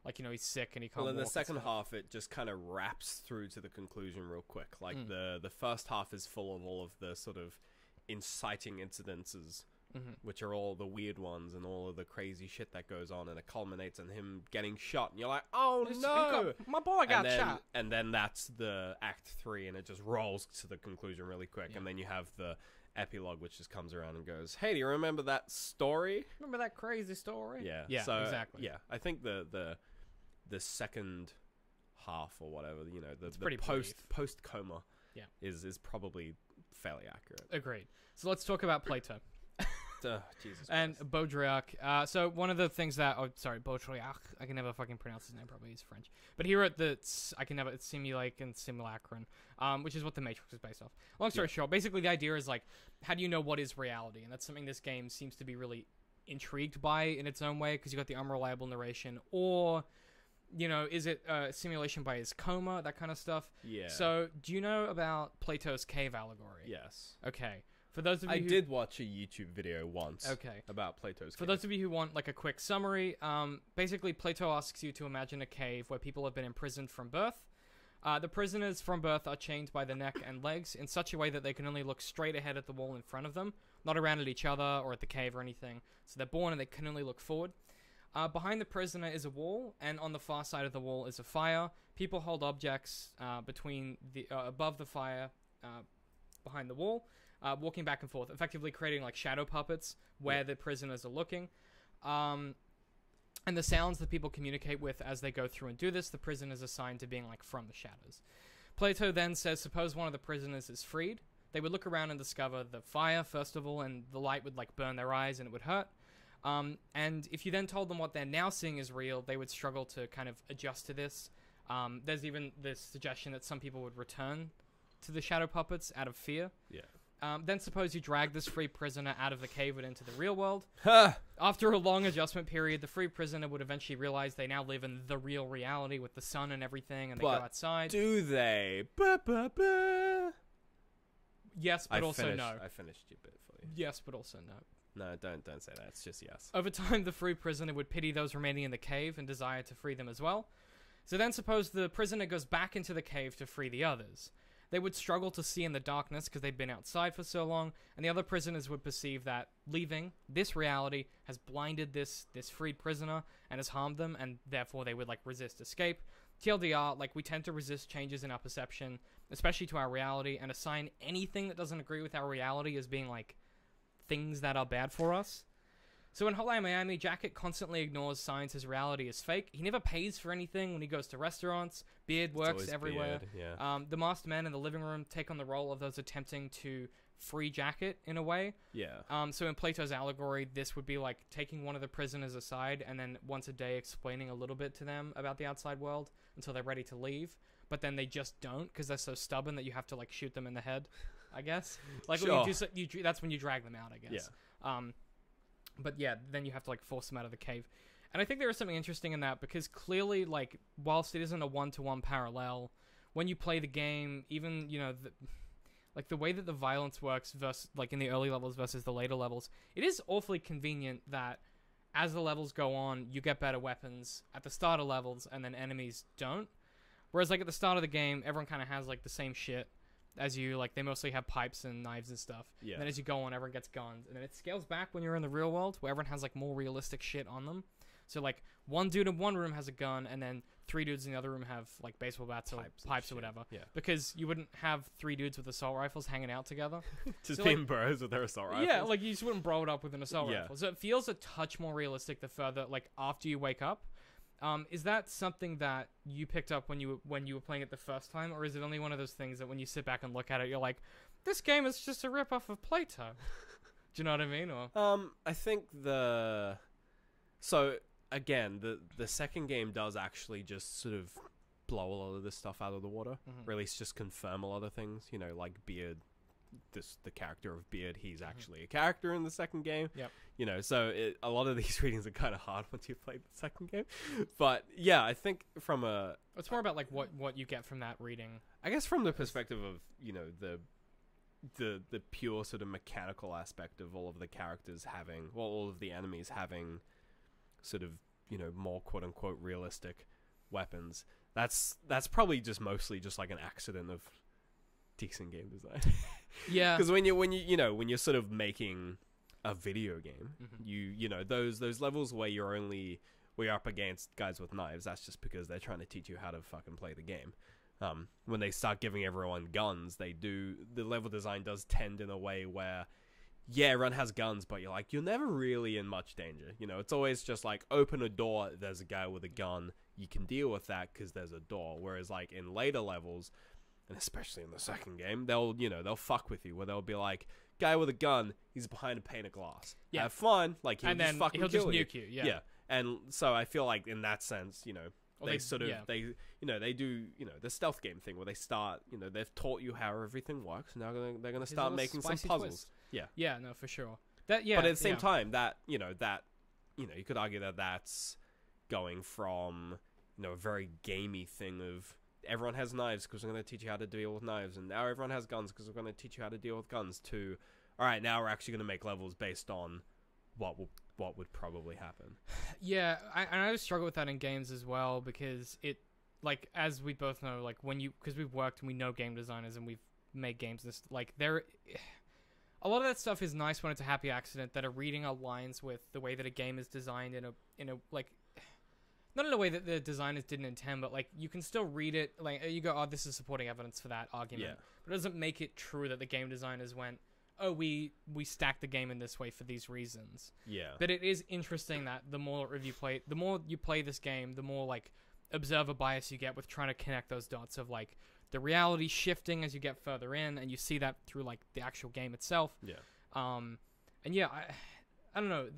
Like, you know, he's sick and he can't Well, in walk the second and stuff. half, it just kind of wraps through to the conclusion real quick. Like, Mm. the first half is full of all of the sort of inciting incidences, which are all the weird ones and all of the crazy shit that goes on, and it culminates in him getting shot, and you're like, oh no! My boy got shot. And then that's the Act 3, and it just rolls to the conclusion really quick, Yeah. and then you have the epilogue, which just comes around and goes, hey, do you remember that story? Remember that crazy story? Yeah. Yeah, So, exactly. Yeah, I think the second half or whatever, you know, the pretty post coma, Yeah. is probably fairly accurate. Agreed. So let's talk about Plato Jesus and Christ. Baudrillard. So one of the things that, Baudrillard. I can never fucking pronounce his name properly. He's French. But he wrote it's Simulacre and Simulacron, which is what the Matrix is based off. Long story short, basically the idea is like, how do you know what is reality? And that's something this game seems to be really intrigued by in its own way, because you got the unreliable narration, or, you know, is it a simulation by his coma, that kind of stuff. Yeah. So do you know about Plato's cave allegory? Yes. Okay. For those of you I who... did watch a YouTube video once. Okay. About Plato's For cave. those of you who want like a quick summary, basically Plato asks you to imagine a cave where people have been imprisoned from birth. The prisoners from birth are chained by the neck and legs in such a way that they can only look straight ahead at the wall in front of them, not around at each other or at the cave or anything. So they're born and they can only look forward. Behind the prisoner is a wall, and on the far side of the wall is a fire. People hold objects above the fire, behind the wall, walking back and forth, effectively creating like shadow puppets where the prisoners are looking. And the sounds that people communicate with as they go through and do this, the prisoners are assigned to being like from the shadows. Plato then says, suppose one of the prisoners is freed. They would look around and discover the fire, first of all, and the light would like burn their eyes and it would hurt. And if you then told them what they're now seeing is real, they would struggle to kind of adjust to this. There's even this suggestion that some people would return to the shadow puppets out of fear. Yeah. Then suppose you drag this free prisoner out of the cave and into the real world. Ha! After a long adjustment period, the free prisoner would eventually realize they now live in the real reality with the sun and everything, and they go outside. Do they? Ba-ba-ba. Yes, but also no. I finished your bit for you. Yes, but also no. No, don't say that. It's just yes. Over time, the free prisoner would pity those remaining in the cave and desire to free them as well. So then suppose the prisoner goes back into the cave to free the others. They would struggle to see in the darkness because they've been outside for so long, and the other prisoners would perceive that leaving this reality has blinded this freed prisoner and has harmed them, and therefore they would like resist escape. TLDR, like we tend to resist changes in our perception, especially to our reality, and assign anything that doesn't agree with our reality as being like things that are bad for us. So in Hotline Miami, Jacket constantly ignores signs his reality is fake. He never pays for anything when he goes to restaurants. Beard works everywhere. Beard, yeah. The masked men in the living room take on the role of those attempting to free Jacket in a way. Yeah. So in Plato's allegory, this would be like taking one of the prisoners aside and then once a day explaining a little bit to them about the outside world until they're ready to leave. But then they just don't because they're so stubborn that you have to like shoot them in the head, I guess. Like Sure. when that's when you drag them out, I guess. Yeah. But yeah, then you have to like force them out of the cave. And I think there is something interesting in that because clearly, like, whilst it isn't a one-to-one parallel, when you play the game, even, you know, the way that the violence works versus, like, in the early levels versus the later levels, it is awfully convenient that as the levels go on, you get better weapons at the start of levels and then enemies don't. Whereas, like, at the start of the game, everyone kind of has, like, the same shit as you, like, they mostly have pipes and knives and stuff. Yeah. And then as you go on, everyone gets guns. And then it scales back when you're in the real world, where everyone has, like, more realistic shit on them. So, like, one dude in one room has a gun, and then 3 dudes in the other room have, like, baseball bats or pipes or whatever. Yeah. Because you wouldn't have 3 dudes with assault rifles hanging out together. Just So, being like, bros with their assault rifles. Yeah, like, you just wouldn't bro it up with an assault Yeah. rifle. So it feels a touch more realistic the further, like, after you wake up. Is that something that you picked up when you were playing it the first time, or is it only one of those things that when you sit back and look at it, you're like, this game is just a rip-off of Plato? Do you know what I mean? Or I think so again, the second game does actually just sort of blow a lot of this stuff out of the water, or at least just confirm a lot of things. You know, like Beard, the character of Beard, he's actually a character in the second game. Yep. You know, so a lot of these readings are kind of hard once you play the second game. But yeah, I think it's more about like what you get from that reading. I guess from the perspective of, you know, the pure sort of mechanical aspect of all of the characters having, well, all of the enemies having sort of, you know, more quote unquote realistic weapons. That's probably just mostly just like an accident of decent game design. Yeah. Because when you're sort of making a video game, you know those levels where you're up against guys with knives, that's just because they're trying to teach you how to fucking play the game. When they start giving everyone guns, the level design does tend in a way where, yeah, everyone has guns, but you're never really in much danger. You know, it's always just like, open a door, there's a guy with a gun, you can deal with that because there's a door. Whereas like in later levels, and especially in the second game, they'll fuck with you, where they'll be like, guy with a gun, he's behind a pane of glass. Yeah. Have fun, like he'll just fucking he'll kill just you. nuke you. Yeah. Yeah, and so I feel like in that sense, you know, they do, you know, the stealth game thing where they start, you know, they've taught you how everything works. Now they're gonna start making some puzzles. Twist. Yeah. Yeah. No, for sure. But at the same time, you could argue that that's going from, you know, a very gamey thing of everyone has knives because we're going to teach you how to deal with knives, and now everyone has guns because we're going to teach you how to deal with guns, to, all right, now we're actually going to make levels based on what would probably happen. Yeah, I struggle with that in games as well, because it, like, as we both know, like, because we've worked and we know game designers and we've made games, like, a lot of that stuff is nice when it's a happy accident that a reading aligns with the way that a game is designed in a like, not in a way that the designers didn't intend, but like you can still read it, like you go, oh, this is supporting evidence for that argument. Yeah. But it doesn't make it true that the game designers went, oh, we stacked the game in this way for these reasons. Yeah. But it is interesting that the more you play this game, the more like observer bias you get with trying to connect those dots of like the reality shifting as you get further in, and you see that through like the actual game itself. Yeah. And yeah, I don't know.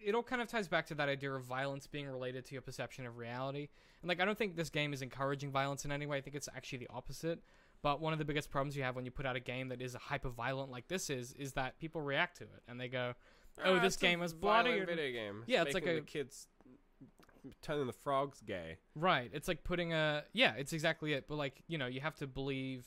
It all kind of ties back to that idea of violence being related to your perception of reality. And like, I don't think this game is encouraging violence in any way. I think it's actually the opposite. But one of the biggest problems you have when you put out a game that is hyper-violent like this is that people react to it and they go, "Oh, this game is bloody." Video game. Yeah, it's like the kids turning the frogs gay. Right. It's like putting it's exactly it. But like, you know, you have to believe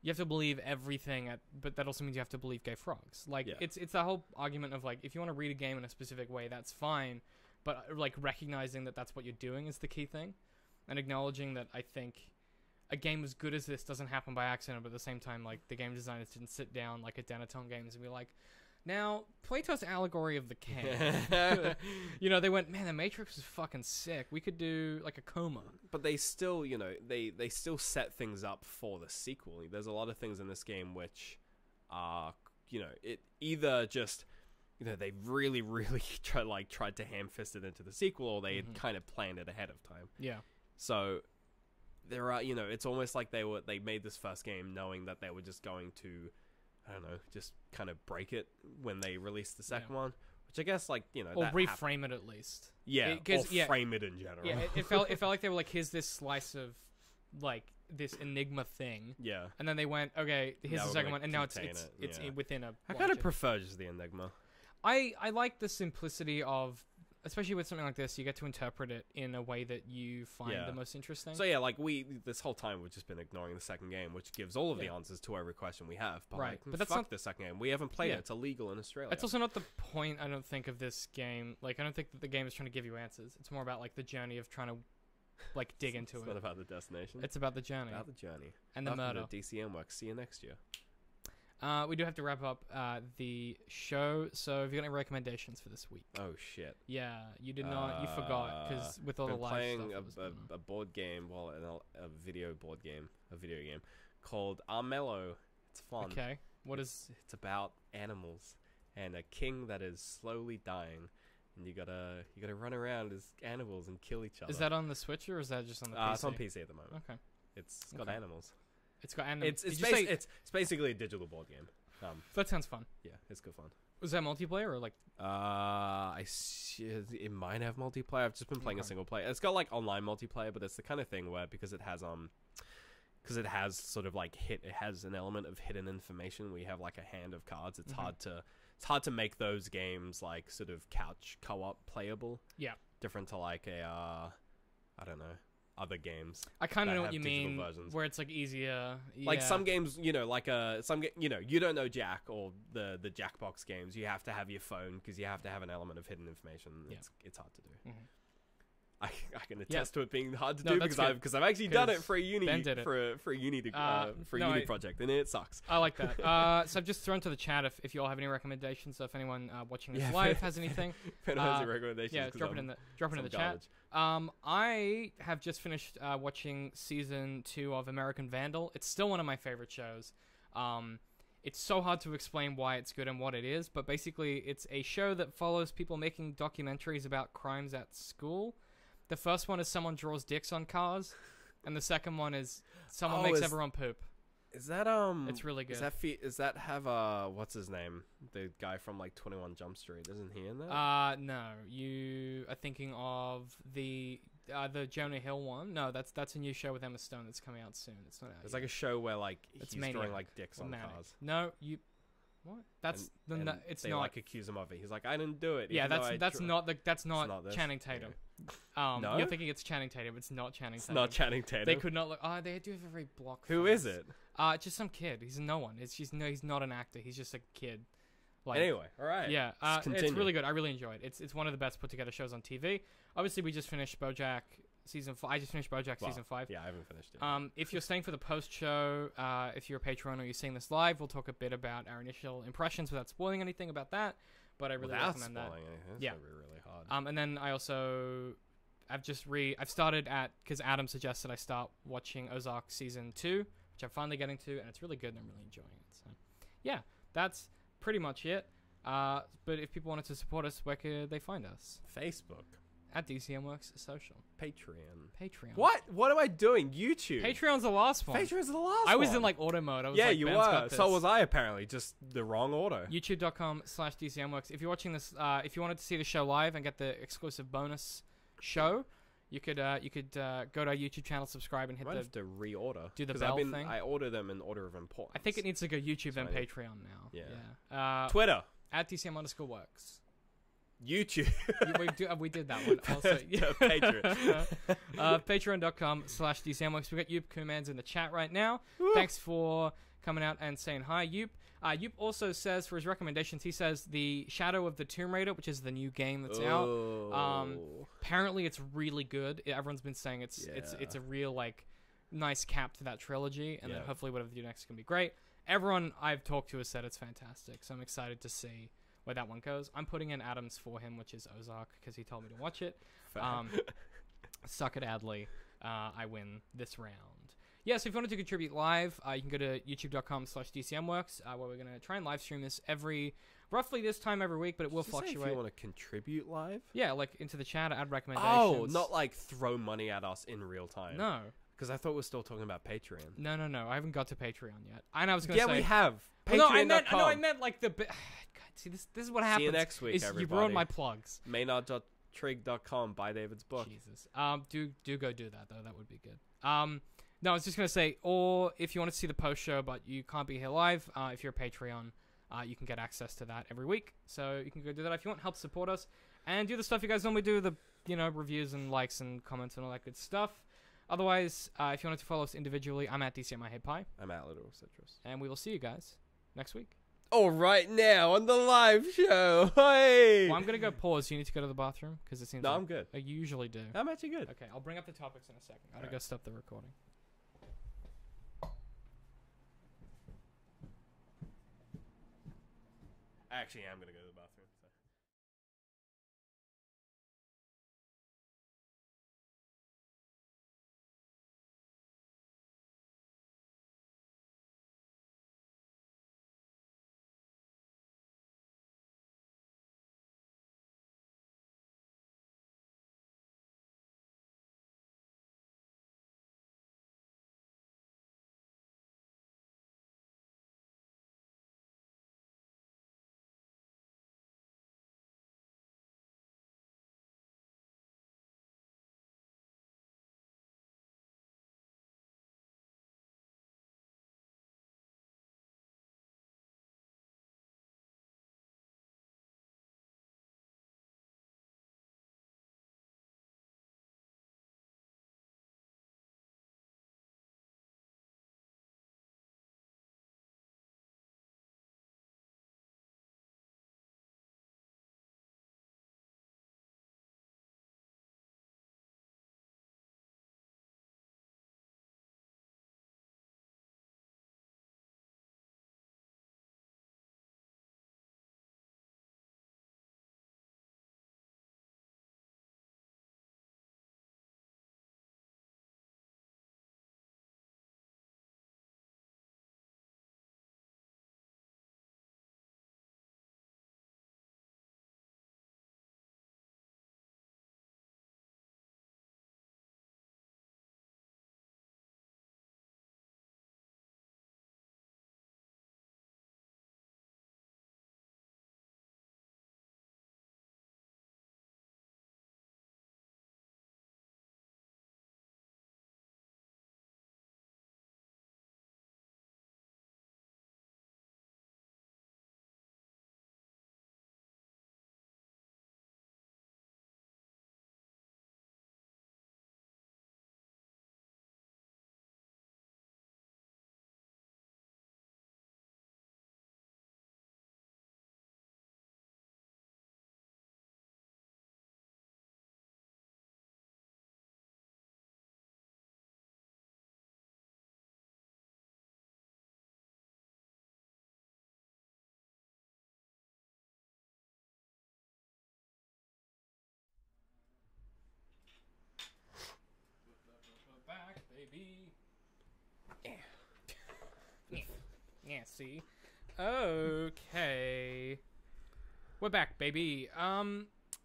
everything, but that also means you have to believe gay frogs. Like, yeah. It's that whole argument of like, if you want to read a game in a specific way, that's fine. But like recognizing that that's what you're doing is the key thing, and acknowledging that I think a game as good as this doesn't happen by accident, but at the same time, like, the game designers didn't sit down like at Denatone Games and be like, now, Plato's allegory of the cave. You know, they went, man, the Matrix is fucking sick. We could do, like, a coma. But they still, you know, they still set things up for the sequel. There's a lot of things in this game which are, you know, it either just, you know, they really, really tried to ham-fist it into the sequel, or they had kind of planned it ahead of time. Yeah. So there are, you know, it's almost like they made this first game knowing that they were just going to, I don't know, just kind of break it when they released the second one, which I guess, like, you know, or reframe it at least. Yeah, frame it in general. Yeah, it felt like they were like, here's this slice of like this enigma thing. Yeah, and then they went, okay, here's the second one, and now it's within a. I kind of prefer just the enigma. I like the simplicity of. Especially with something like this, you get to interpret it in a way that you find the most interesting. So yeah, like this whole time we've just been ignoring the second game, which gives all of the answers to every question we have. But right, like, but that's fuck not the second game. We haven't played it. It's illegal in Australia. It's also not the point, I don't think, of this game. Like, I don't think that the game is trying to give you answers. It's more about like the journey of trying to like dig into it. It's not about the destination. It's about the journey. About the journey. And the murder. The DCM work. See you next year. We do have to wrap up the show, so have you got any recommendations for this week? Oh shit! Yeah, you did not. You forgot, because with all the live playing stuff, a board game, a video game called Armello. It's fun. Okay, what is? It's about animals and a king that is slowly dying, and you gotta run around as animals and kill each other. Is that on the Switch or is that just on the PC? It's on PC at the moment. Okay. It's got animals. It's got animals. It's basically a digital board game. That sounds fun. Yeah, it's good fun. Was that multiplayer or like? It might have multiplayer. I've just been playing a single player. It's got like online multiplayer, but it's the kind of thing where because it has sort of like it has an element of hidden information. We have like a hand of cards. It's hard to make those games like sort of couch co-op playable. Yeah. Different to like I don't know, other games. I kind of know what you mean. Versions. Where it's like easier. Like some games, you know, like you don't know Jack or the Jackbox games. You have to have your phone because you have to have an element of hidden information. Yeah. It's hard to do. Mm-hmm. I can attest to it being hard to do because I've actually done it for a uni for a uni project and it sucks. I like that. So I've just thrown to the chat if you all have any recommendations. So if anyone watching this live has anything, if anyone has any recommendations, drop it in the chat. I have just finished watching season 2 of American Vandal. It's still one of my favorite shows. It's so hard to explain why it's good and what it is, but basically it's a show that follows people making documentaries about crimes at school. The first one is someone draws dicks on cars, and the second one is someone makes everyone poop. Is that It's really good. Is that have what's his name? The guy from like 21 Jump Street. Isn't he in that? No. You are thinking of the Jonah Hill one. No, that's a new show with Emma Stone that's coming out soon. It's not out. It's like a show where like he's drawing like dicks on cars. No, you. What? It's they not. Like accuse him of it. He's like, I didn't do it. Yeah, that's not Channing Tatum. Yeah. No? You're thinking it's Channing Tatum. It's not Channing Tatum. It's not Channing Tatum. They could not look. They do have a very block. Who face. is it? Just some kid. He's no one. He's not an actor. He's just a kid. Like, anyway, all right. Yeah, it's really good. I really enjoy it. It's one of the best put together shows on TV. Obviously, we just finished BoJack season 5. I just finished BoJack season 5. Yeah, I haven't finished it. If you're staying for the post show, if you're a patron or you're seeing this live, we'll talk a bit about our initial impressions without spoiling anything about that. But I really recommend that. That's gonna be really hard. And then I also, I've started because Adam suggested I start watching Ozark season 2, which I'm finally getting to, and it's really good and I'm really enjoying it. So, yeah, that's pretty much it. But if people wanted to support us, where could they find us? Facebook. At DCMWorks Social. Patreon. What am I doing? YouTube. Patreon's the last one. Patreon's the last one. I was in like auto mode. You were. So was I apparently. Just the wrong order. YouTube.com/DCMWorks. If you're watching this, if you wanted to see the show live and get the exclusive bonus show, you could go to our YouTube channel, subscribe, and hit have to reorder. Do the bell thing. I order them in order of importance. I think it needs to go YouTube and Patreon now. Yeah. Twitter. At DCM_works. YouTube. we did that one. Also, Patreon. Patreon.com/DCMworks. We got Yoop Kumans in the chat right now. Woo. Thanks for coming out and saying hi, Yoop. Yoop also says for his recommendations, he says the Shadow of the Tomb Raider, which is the new game that's out. Apparently it's really good. Everyone's been saying it's a real like nice cap to that trilogy, and then hopefully whatever they do next can be great. Everyone I've talked to has said it's fantastic, so I'm excited to see where that one goes. I'm putting in Adams for him, which is Ozark, because he told me to watch it. Suck it, Adley. I win this round. Yeah, so if you wanted to contribute live, you can go to youtube.com/DCMworks, where we're going to try and live stream this roughly this time every week, but it will fluctuate. If you want to contribute live? Yeah, like into the chat, add recommendations. Oh, not like throw money at us in real time. No. Because I thought we were still talking about Patreon. No. I haven't got to Patreon yet. I was going to say... Yeah, we have. Patreon.com. I meant like the... God, see, this is what happens. See you next week, everybody. You ruined my plugs. Maynard.trig.com. Buy David's book. Jesus. Do go do that, though. That would be good. No, I was just going to say, or if you want to see the post show, but you can't be here live, if you're a Patreon, you can get access to that every week. So you can go do that if you want. Help support us. And do the stuff you guys normally do, the reviews and likes and comments and all that good stuff. Otherwise, if you wanted to follow us individually, I'm at DCMIHatePie. I'm at Little Citrus. And we will see you guys next week. Oh, right now on the live show. Hey! Well, I'm going to go pause. You need to go to the bathroom? Because it seems I'm good. I usually do. I'm actually good. Okay, I'll bring up the topics in a second. I got to go stop the recording. Actually, I'm going to go to the bathroom. Yeah, see? Okay. We're back, baby.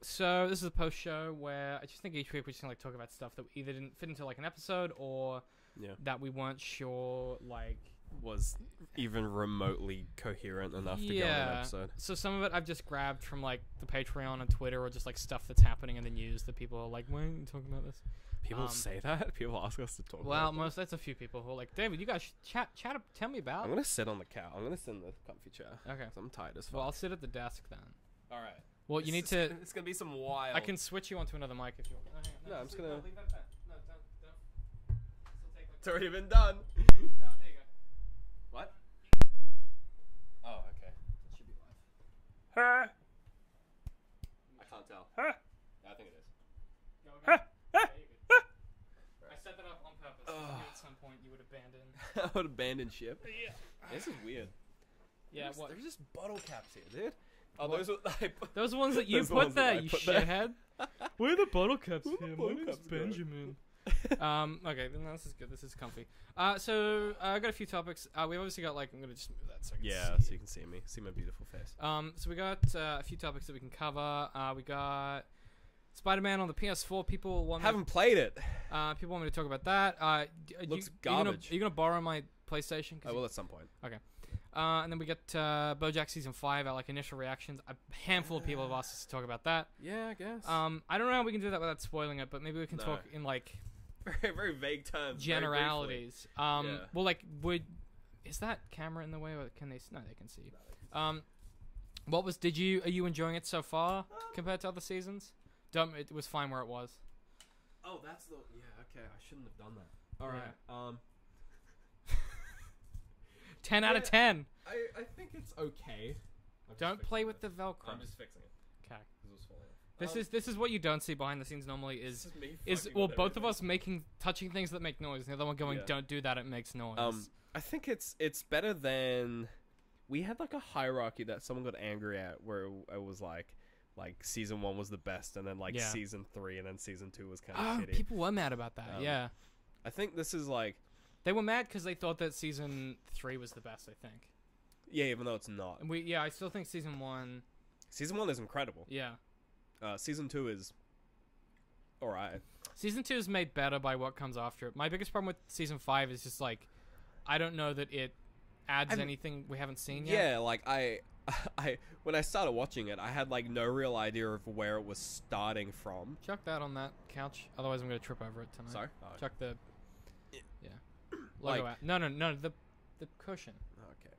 So this is a post show where I just think each week we're just gonna like talk about stuff that either didn't fit into like an episode or that we weren't sure like was even remotely coherent enough to go in an episode. So some of it I've just grabbed from like the Patreon and Twitter or just like stuff that's happening in the news that people are like, why aren't you talking about this? People say that? People ask us to talk about Well, that's a few people who are like, David, you guys should chat tell me about. I'm going to sit on the couch. I'm going to sit in the comfy chair. Okay. I'm tired as fuck. Well, I'll sit at the desk then. All right. Well, you need to... It's going to be some wild... I can switch you onto another mic if you want. No, I'm just going to... Leave that there. No, don't. Still take It's already been done. No, there you go. What? Oh, okay. It should be live. I can't tell. Yeah, I think it is. Go again. Yeah, you're good. I set that up on purpose. So at some point you would abandon. I would abandon ship. Yeah. This is weird. Yeah, what? There's just bottle caps here, dude. Oh, What? those are... Those ones that you Those put ones that there, I you put there. shithead. Where are the bottle caps Where are the here? bottle My name's caps going? Benjamin. Okay, then this is good. This is comfy. So I got a few topics. We obviously got like I'm gonna just move that so I can Yeah, see so it. you can see me. See my beautiful face. So we got a few topics that we can cover. We got Spider-Man on the PS4. People want Haven't played it. people want me to talk about that. Looks you gonna, garbage. are you gonna borrow my PlayStation? I will at some point. And then we get BoJack season 5. Our like initial reactions. A handful of people have asked us to talk about that. Yeah, I guess. I don't know how we can do that without spoiling it, but maybe we can No. talk in like very, very vague terms. generalities. Yeah. Well, like, is that camera in the way, or can they? No, they can see. Are you enjoying it so far compared to other seasons? It was fine where it was. Oh, that's the... Yeah, okay. I shouldn't have done that. All right. 10 out of 10. I think it's okay. Don't play with the Velcro. I'm just fixing it. Okay. This was falling off. This is what you don't see behind the scenes normally is This is me is fucking well with both of everything. us touching things that make noise, and the other one going, Yeah. don't do that, it makes noise. I think it's better than... We had like a hierarchy that someone got angry at where it was like season 1 was the best, and then Yeah. season 3, and then season 2 was kind of shitty. People were mad about that. Yeah, I think this is like... they were mad because they thought that season 3 was the best. I think. Yeah, even though it's not. And I still think season 1. Season 1 is incredible. Yeah. Season 2 is alright. Season 2 is made better by what comes after it. My biggest problem with season 5 is just like, I don't know that it adds anything we haven't seen yet. Yeah, like I when I started watching it, I had like no real idea of where it was starting from. Chuck that on that couch. Otherwise, I'm gonna trip over it tonight. Sorry. Chuck the. Yeah. Like- Logo out. No. The cushion. Okay.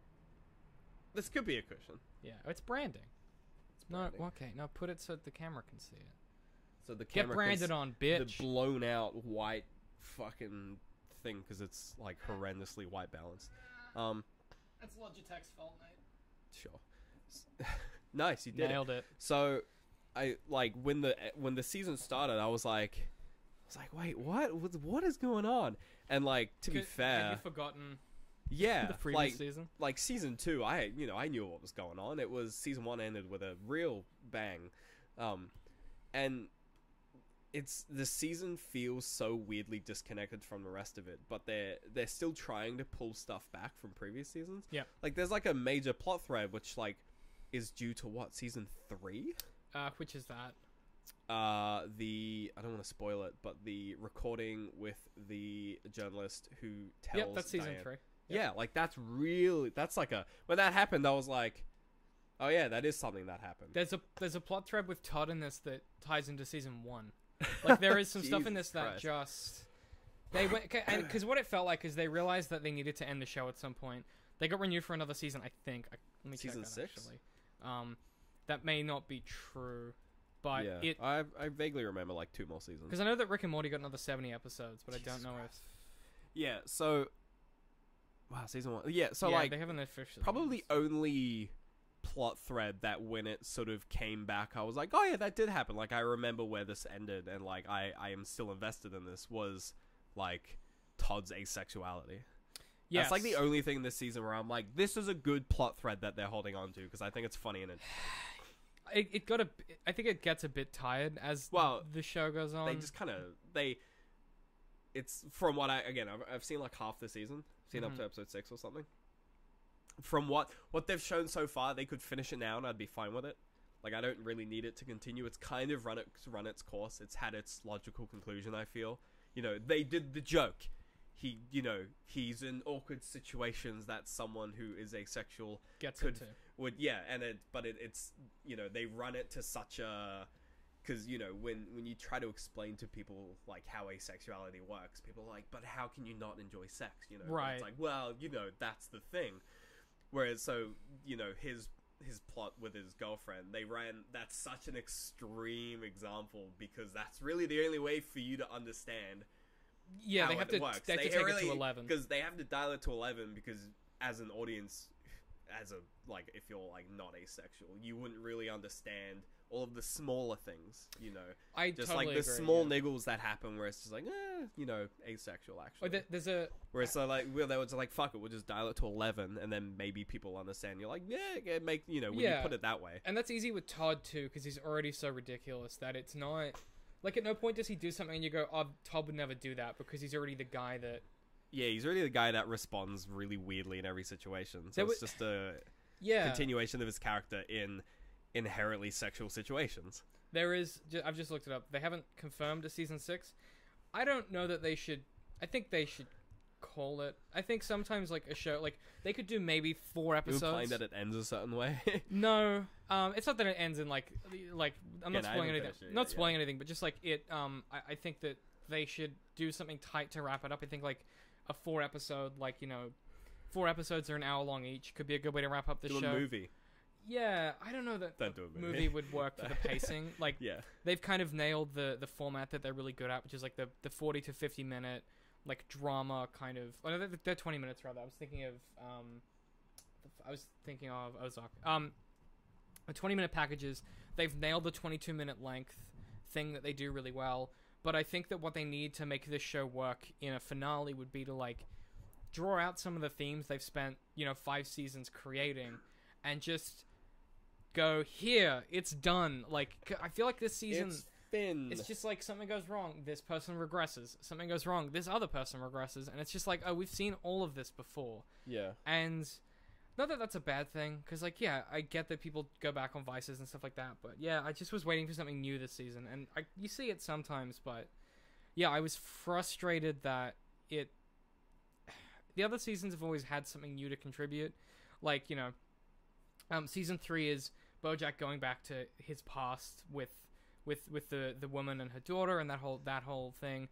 This could be a cushion. Yeah. It's branding. It's branding. No. Okay. No. Put it so the camera can see it. So the Get camera branded on, bitch. the blown out white fucking thing because it's like horrendously white balanced. That's Logitech's fault, mate. Sure. Nice, you did Nailed it. So, I like when the season started, I was like, wait, what is going on? And like to be fair, have you forgotten yeah, the previous season? like season 2, I knew what was going on. It was season 1 ended with a real bang, and the season feels so weirdly disconnected from the rest of it, but they're still trying to pull stuff back from previous seasons. Yeah. Like there's like a major plot thread which like is due to what, season 3? Which is that? I don't want to spoil it, but the recording with the journalist who tells Yep, that's season Diane. 3. Yeah, like that's like when that happened, I was like, oh yeah, that is something that happened. There's a plot thread with Todd in this that ties into season 1. Like there is some stuff in this Jesus that Christ. just they went because what it felt like is they realized that they needed to end the show at some point. They got renewed for another season, I think. Let me Season check that 6? actually. That may not be true, but yeah, I vaguely remember like 2 more seasons. because I know that Rick and Morty got another 70 episodes, but I don't know if Yeah, so wow, season 1. Yeah, so like they haven't officially probably only plot thread that when it sort of came back, I was like, oh yeah, that did happen. Like I remember where this ended, and like I am still invested in this. Was like Todd's asexuality. Yes. That's like the only thing this season where I'm like, this is a good plot thread that they're holding on to because I think it's funny and I think it gets a bit tired as the show goes on. they just kind of it's from what I've seen like half the season, seen up to episode 6 or something. From what they've shown so far, they could finish it now, and I'd be fine with it. Like, I don't really need it to continue. It's kind of run its course. It's had its logical conclusion, I feel. You know, they did the joke. He's in awkward situations that someone who is asexual Gets could into. it's they run it to such a, because when you try to explain to people like how asexuality works, people are like, but how can you not enjoy sex? Right. It's like, well, that's the thing. Whereas his plot with his girlfriend, that's such an extreme example, because that's really the only way for you to understand. Yeah, how they have to works. take it to 11 because they have to dial it to 11, because as an audience, if you're like not asexual, you wouldn't really understand all of the smaller things, I just totally like the agree, small yeah. niggles that happen where it's just like, asexual actually. There's a Where it's like, they were just like, fuck it, we'll just dial it to 11, and then maybe people understand. You're like, yeah, it make when you put it that way. And that's easy with Todd too, because he's already so ridiculous that it's not like, at no point does he do something and you go, oh, Todd would never do that, because he's already the guy that. Yeah, he's already the guy that responds really weirdly in every situation. So it's just a continuation of his character in inherently sexual situations. There is. I've just looked it up. They haven't confirmed a season 6. I don't know that they should. I think they should call it. I think sometimes like a show, like they could do maybe 4 episodes. You're implying that it ends a certain way? No, it's not that it ends in like I'm not spoiling anything. Not spoiling anything, but just like it. I think that they should do something tight to wrap it up. I think like a 4 episode, 4 episodes are an hour long each, could be a good way to wrap up the show. Do a movie. Yeah, I don't know that Don't do a movie would work for the pacing. Like, yeah, they've kind of nailed the format that they're really good at, which is like the 40 to 50 minute like drama kind of. Oh, no, they're 20 minutes rather. I was thinking of Ozark. The 20-minute packages. They've nailed the 22-minute length thing that they do really well. But I think that what they need to make this show work in a finale would be to like draw out some of the themes they've spent 5 seasons creating, and just go, here, it's done. Like, I feel like this season, it's just like something goes wrong, this person regresses. Something goes wrong, this other person regresses. And it's just like, oh, we've seen all of this before. Yeah. And not that that's a bad thing, because like, yeah, I get that people go back on vices and stuff like that. But yeah, I just was waiting for something new this season. And you see it sometimes, but yeah, I was frustrated that the other seasons have always had something new to contribute. Like, season 3 is BoJack going back to his past with the woman and her daughter, and that whole thing.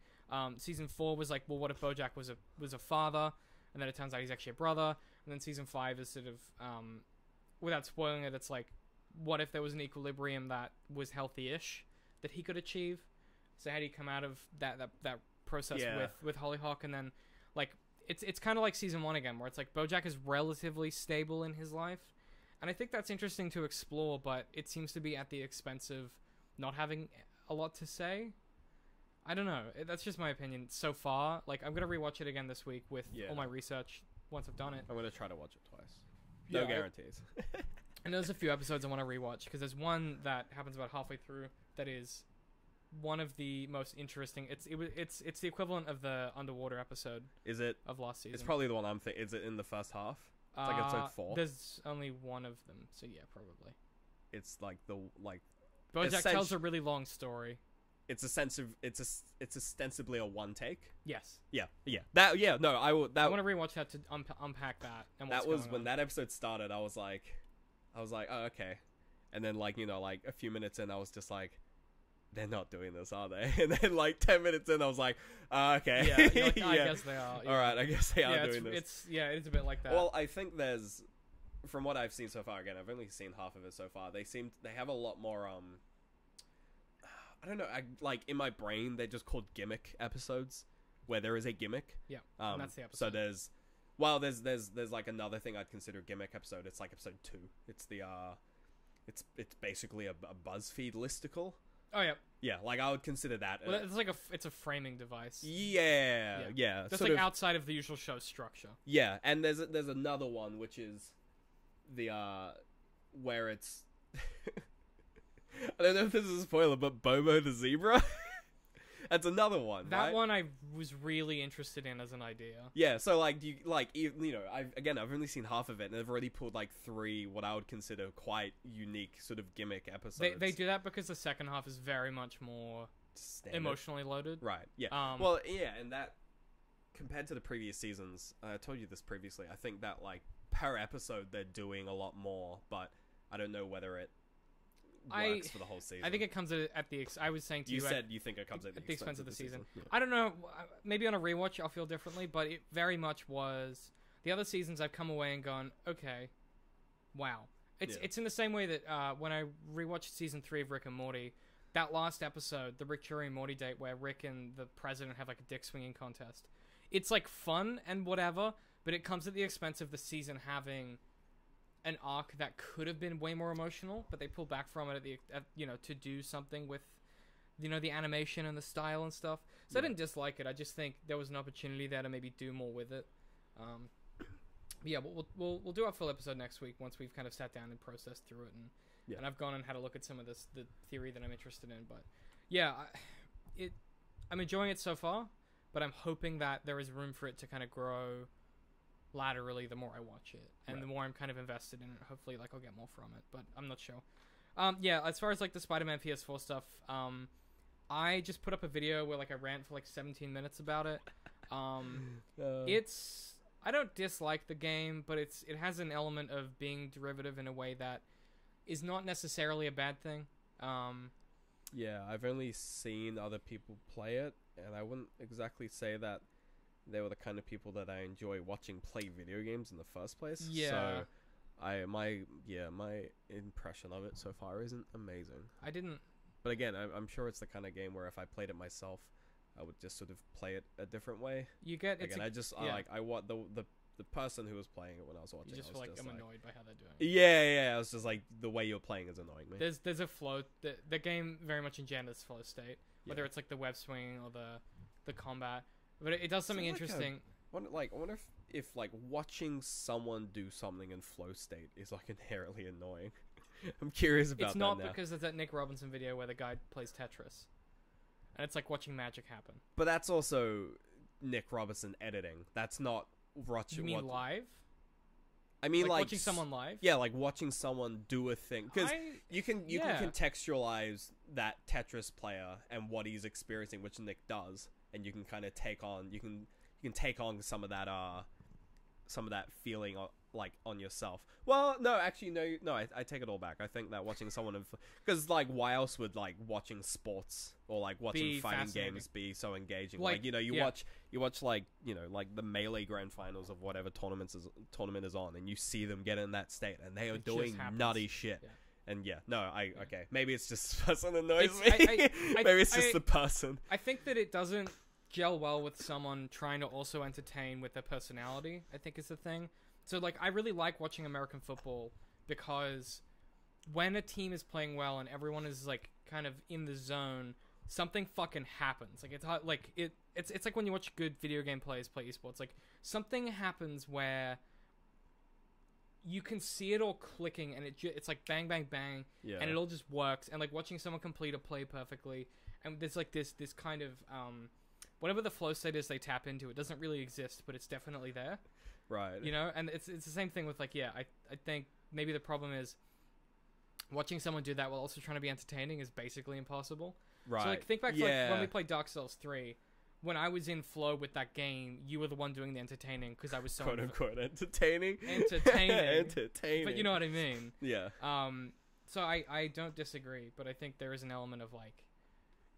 Season 4 was like, well, what if BoJack was a father, and then it turns out he's actually a brother. And then season 5 is sort of, without spoiling it, it's like, what if there was an equilibrium that was healthy-ish that he could achieve? So how do you come out of that process with Hollyhock? And then like it's kind of like season 1 again, where it's like BoJack is relatively stable in his life. And I think that's interesting to explore, but it seems to be at the expense of not having a lot to say. I don't know. That's just my opinion so far. Like, I'm going to rewatch it again this week with all my research once I've done it. I'm going to try to watch it twice. No guarantees. And there's a few episodes I want to rewatch, because there's one that happens about halfway through that is one of the most interesting. It's the equivalent of the underwater episode. Is it? Of last season. It's probably the one I'm thinking. Is it in the first half? It's like episode 4. There's only one of them, so yeah, probably. It's like BoJack tells a really long story. It's ostensibly a one take. Yes. Yeah. No, I will. I want to rewatch that to unpack that. And that was when that episode started. I was like, oh, okay. And then like a few minutes in, I was just like, they're not doing this, are they? And then like 10 minutes in, I was like, okay. Yeah, you're like, I guess they are. Yeah. All right, I guess they are doing this. It's a bit like that. Well, I think from what I've seen so far, again, I've only seen half of it so far. They have a lot more, I don't know, like in my brain, they're just called gimmick episodes, where there is a gimmick. Yeah, and that's the episode. So there's like another thing I'd consider a gimmick episode. It's like episode 2. It's the, it's basically a BuzzFeed listicle. Oh yeah. Yeah, like I would consider that. Well, it's like it's a framing device. Yeah. That's like outside of the usual show structure. Yeah, and there's another one which is the where it's I don't know if this is a spoiler, but Bobo the zebra. That's another one. That right? one I was really interested in as an idea. Yeah, so like I've only seen half of it, and they've already pulled like 3 what I would consider quite unique sort of gimmick episodes. They do that because the second half is very much more Standard. emotionally loaded. Right. Yeah. And that compared to the previous seasons, I told you this previously. I think that like per episode they're doing a lot more, but I don't know whether it works for the whole season. I think it comes at the. I was saying to you, you think it comes at the expense of the season. Yeah. I don't know. Maybe on a rewatch I'll feel differently, but it very much was. The other seasons I've come away and gone, okay, wow. It's in the same way that when I rewatched season 3 of Rick and Morty, that last episode, the Rick, Jury, and Morty date, where Rick and the president have like a dick swinging contest. It's like fun and whatever, but it comes at the expense of the season having an arc that could have been way more emotional, but they pulled back from it to do something with, the animation and the style and stuff. So I didn't dislike it. I just think there was an opportunity there to maybe do more with it. Yeah, we'll do our full episode next week once we've kind of sat down and processed through it, and I've gone and had a look at some of the theory that I'm interested in. But yeah, I'm enjoying it so far, but I'm hoping that there is room for it to kind of grow laterally the more I watch it, and the more I'm kind of invested in it. Hopefully, like, I'll get more from it, but I'm not sure. Yeah, as far as like the Spider-Man PS4 stuff, I just put up a video where like I rant for like 17 minutes about it. I don't dislike the game, but it has an element of being derivative in a way that is not necessarily a bad thing. Yeah, I've only seen other people play it, and I wouldn't exactly say that they were the kind of people that I enjoy watching play video games in the first place. Yeah. So my impression of it so far isn't amazing. I didn't. But again, I'm sure it's the kind of game where if I played it myself, I would just sort of play it a different way. You get again. I want the person who was playing it when I was watching. You just feel like I'm annoyed by how they're doing it. Yeah. I was just like, the way you're playing is annoying me. There's a flow. The game very much engenders flow state, whether it's like the web swinging or the combat. But it does something interesting. I wonder if like watching someone do something in flow state is like inherently annoying. I'm curious about that. It's not now. because there's that Nick Robinson video where the guy plays Tetris, and it's like watching magic happen. But that's also Nick Robinson editing. That's not You mean live? I mean, like watching someone live. Yeah, like watching someone do a thing, because you can contextualize that Tetris player and what he's experiencing, which Nick does, and you can kind of take on some of that feeling on yourself. Well, no, actually, no, I take it all back. I think that watching someone, because like, why else would like watching sports or like watching fighting games be so engaging? Like you watch like like the Melee Grand Finals of whatever tournament is on, and you see them get in that state, and they are doing nutty shit. Yeah. And okay, maybe it's just the person annoys me. Maybe it's just the person. I think that it doesn't gel well with someone trying to also entertain with their personality, I think is the thing. So like, I really like watching American football because when a team is playing well and everyone is like kind of in the zone, something fucking happens. Like it's like when you watch good video game players play esports, like something happens where you can see it all clicking, and it's like bang bang bang, and it all just works. And like watching someone complete a play perfectly, and there's like this kind of whatever the flow state is they tap into, it doesn't really exist, but it's definitely there. Right. And it's the same thing with like, I think maybe the problem is watching someone do that while also trying to be entertaining is basically impossible. Right. So like, think back to like when we played Dark Souls 3, when I was in flow with that game, you were the one doing the entertaining because I was so quote unquote entertaining. Entertaining. But you know what I mean. Yeah. So I don't disagree, but I think there is an element of like,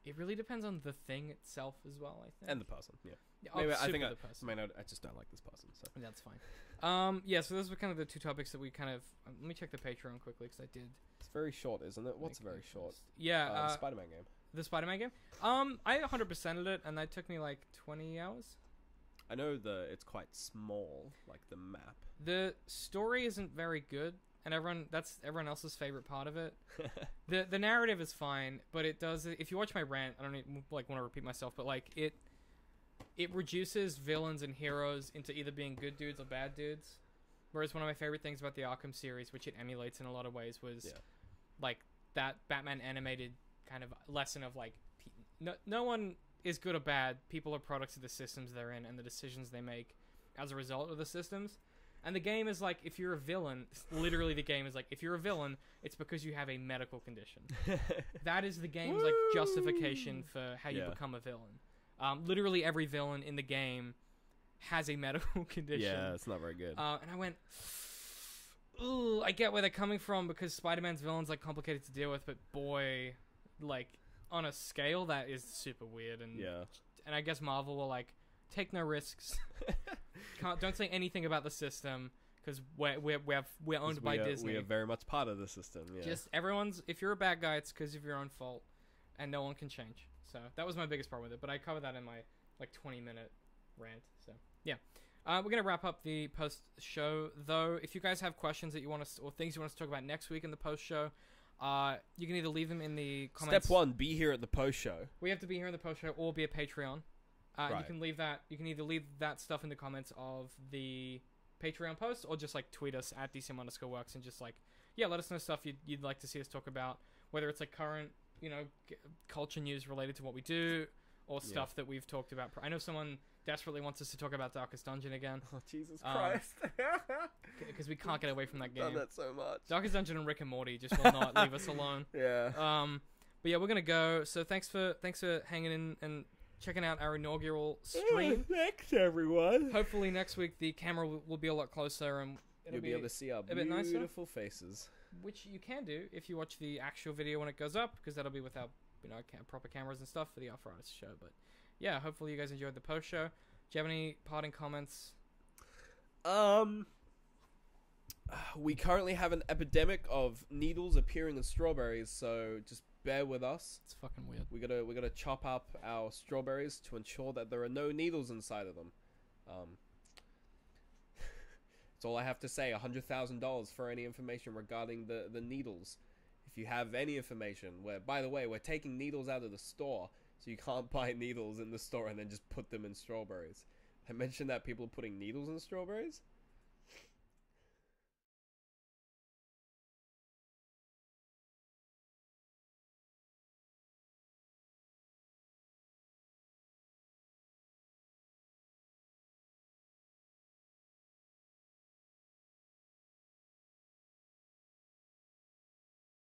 it really depends on the thing itself as well, I think. And the person, yeah. Maybe I think the person. I just don't like this person. So that's fine. Yeah. So those were kind of the two topics that we kind of. Let me check the Patreon quickly because I did. It's very short, isn't it? What's very short? Yeah. The Spider-Man game. The Spider-Man game. I 100%ed it, and that took me like 20 hours. I know it's quite small, like the map. The story isn't very good, and that's everyone else's favorite part of it. The narrative is fine, but it does. If you watch my rant, I don't even, like want to repeat myself, but like it reduces villains and heroes into either being good dudes or bad dudes. Whereas one of my favorite things about the Arkham series, which it emulates in a lot of ways, was like that Batman animated kind of lesson of like no one is good or bad. People are products of the systems they're in and the decisions they make as a result of the systems. And the game is like, if you're a villain, literally the game is like, if you're a villain, it's because you have a medical condition. That is the game's like justification for how you become a villain. Literally every villain in the game has a medical condition. Yeah, it's not very good. And I went, ooh, I get where they're coming from because Spider-Man's villain's like complicated to deal with, but boy, like on a scale that is super weird. And and I guess Marvel will like take no risks. Don't say anything about the system because we're owned by Disney. We are very much part of the system. Yeah. Just if you're a bad guy, it's because of your own fault, and no one can change. So that was my biggest problem with it. But I covered that in my like 20-minute rant. So yeah, we're gonna wrap up the post show though. If you guys have questions that you want us or things you want us to talk about next week in the post show, you can either leave them in the comments. Step 1: be here at the post show. We have to be here in the post show or be a Patreon. Right. You can leave that. You can either leave that stuff in the comments of the Patreon post, or just like tweet us at DCM_works and just like, yeah, let us know stuff you'd like to see us talk about, whether it's like current, culture news related to what we do, or stuff that we've talked about. I know someone desperately wants us to talk about Darkest Dungeon again. Oh Jesus Christ! Because we can't get away from that game. Done that so much. Darkest Dungeon and Rick and Morty just will not leave us alone. Yeah. But yeah, we're gonna go. So thanks for hanging in and checking out our inaugural stream. Thanks, everyone. Hopefully next week the camera will be a lot closer and you'll be able to see our beautiful faces. Which you can do if you watch the actual video when it goes up, because that'll be with our proper cameras and stuff for the Arthritis show. But yeah, hopefully you guys enjoyed the post show. Do you have any parting comments? We currently have an epidemic of needles appearing in strawberries, so just bear with us. It's fucking weird. We gotta chop up our strawberries to ensure that there are no needles inside of them. That's all I have to say. $100,000 for any information regarding the needles. If you have any information, by the way, we're taking needles out of the store, so you can't buy needles in the store and then just put them in strawberries. I mentioned that people are putting needles in strawberries.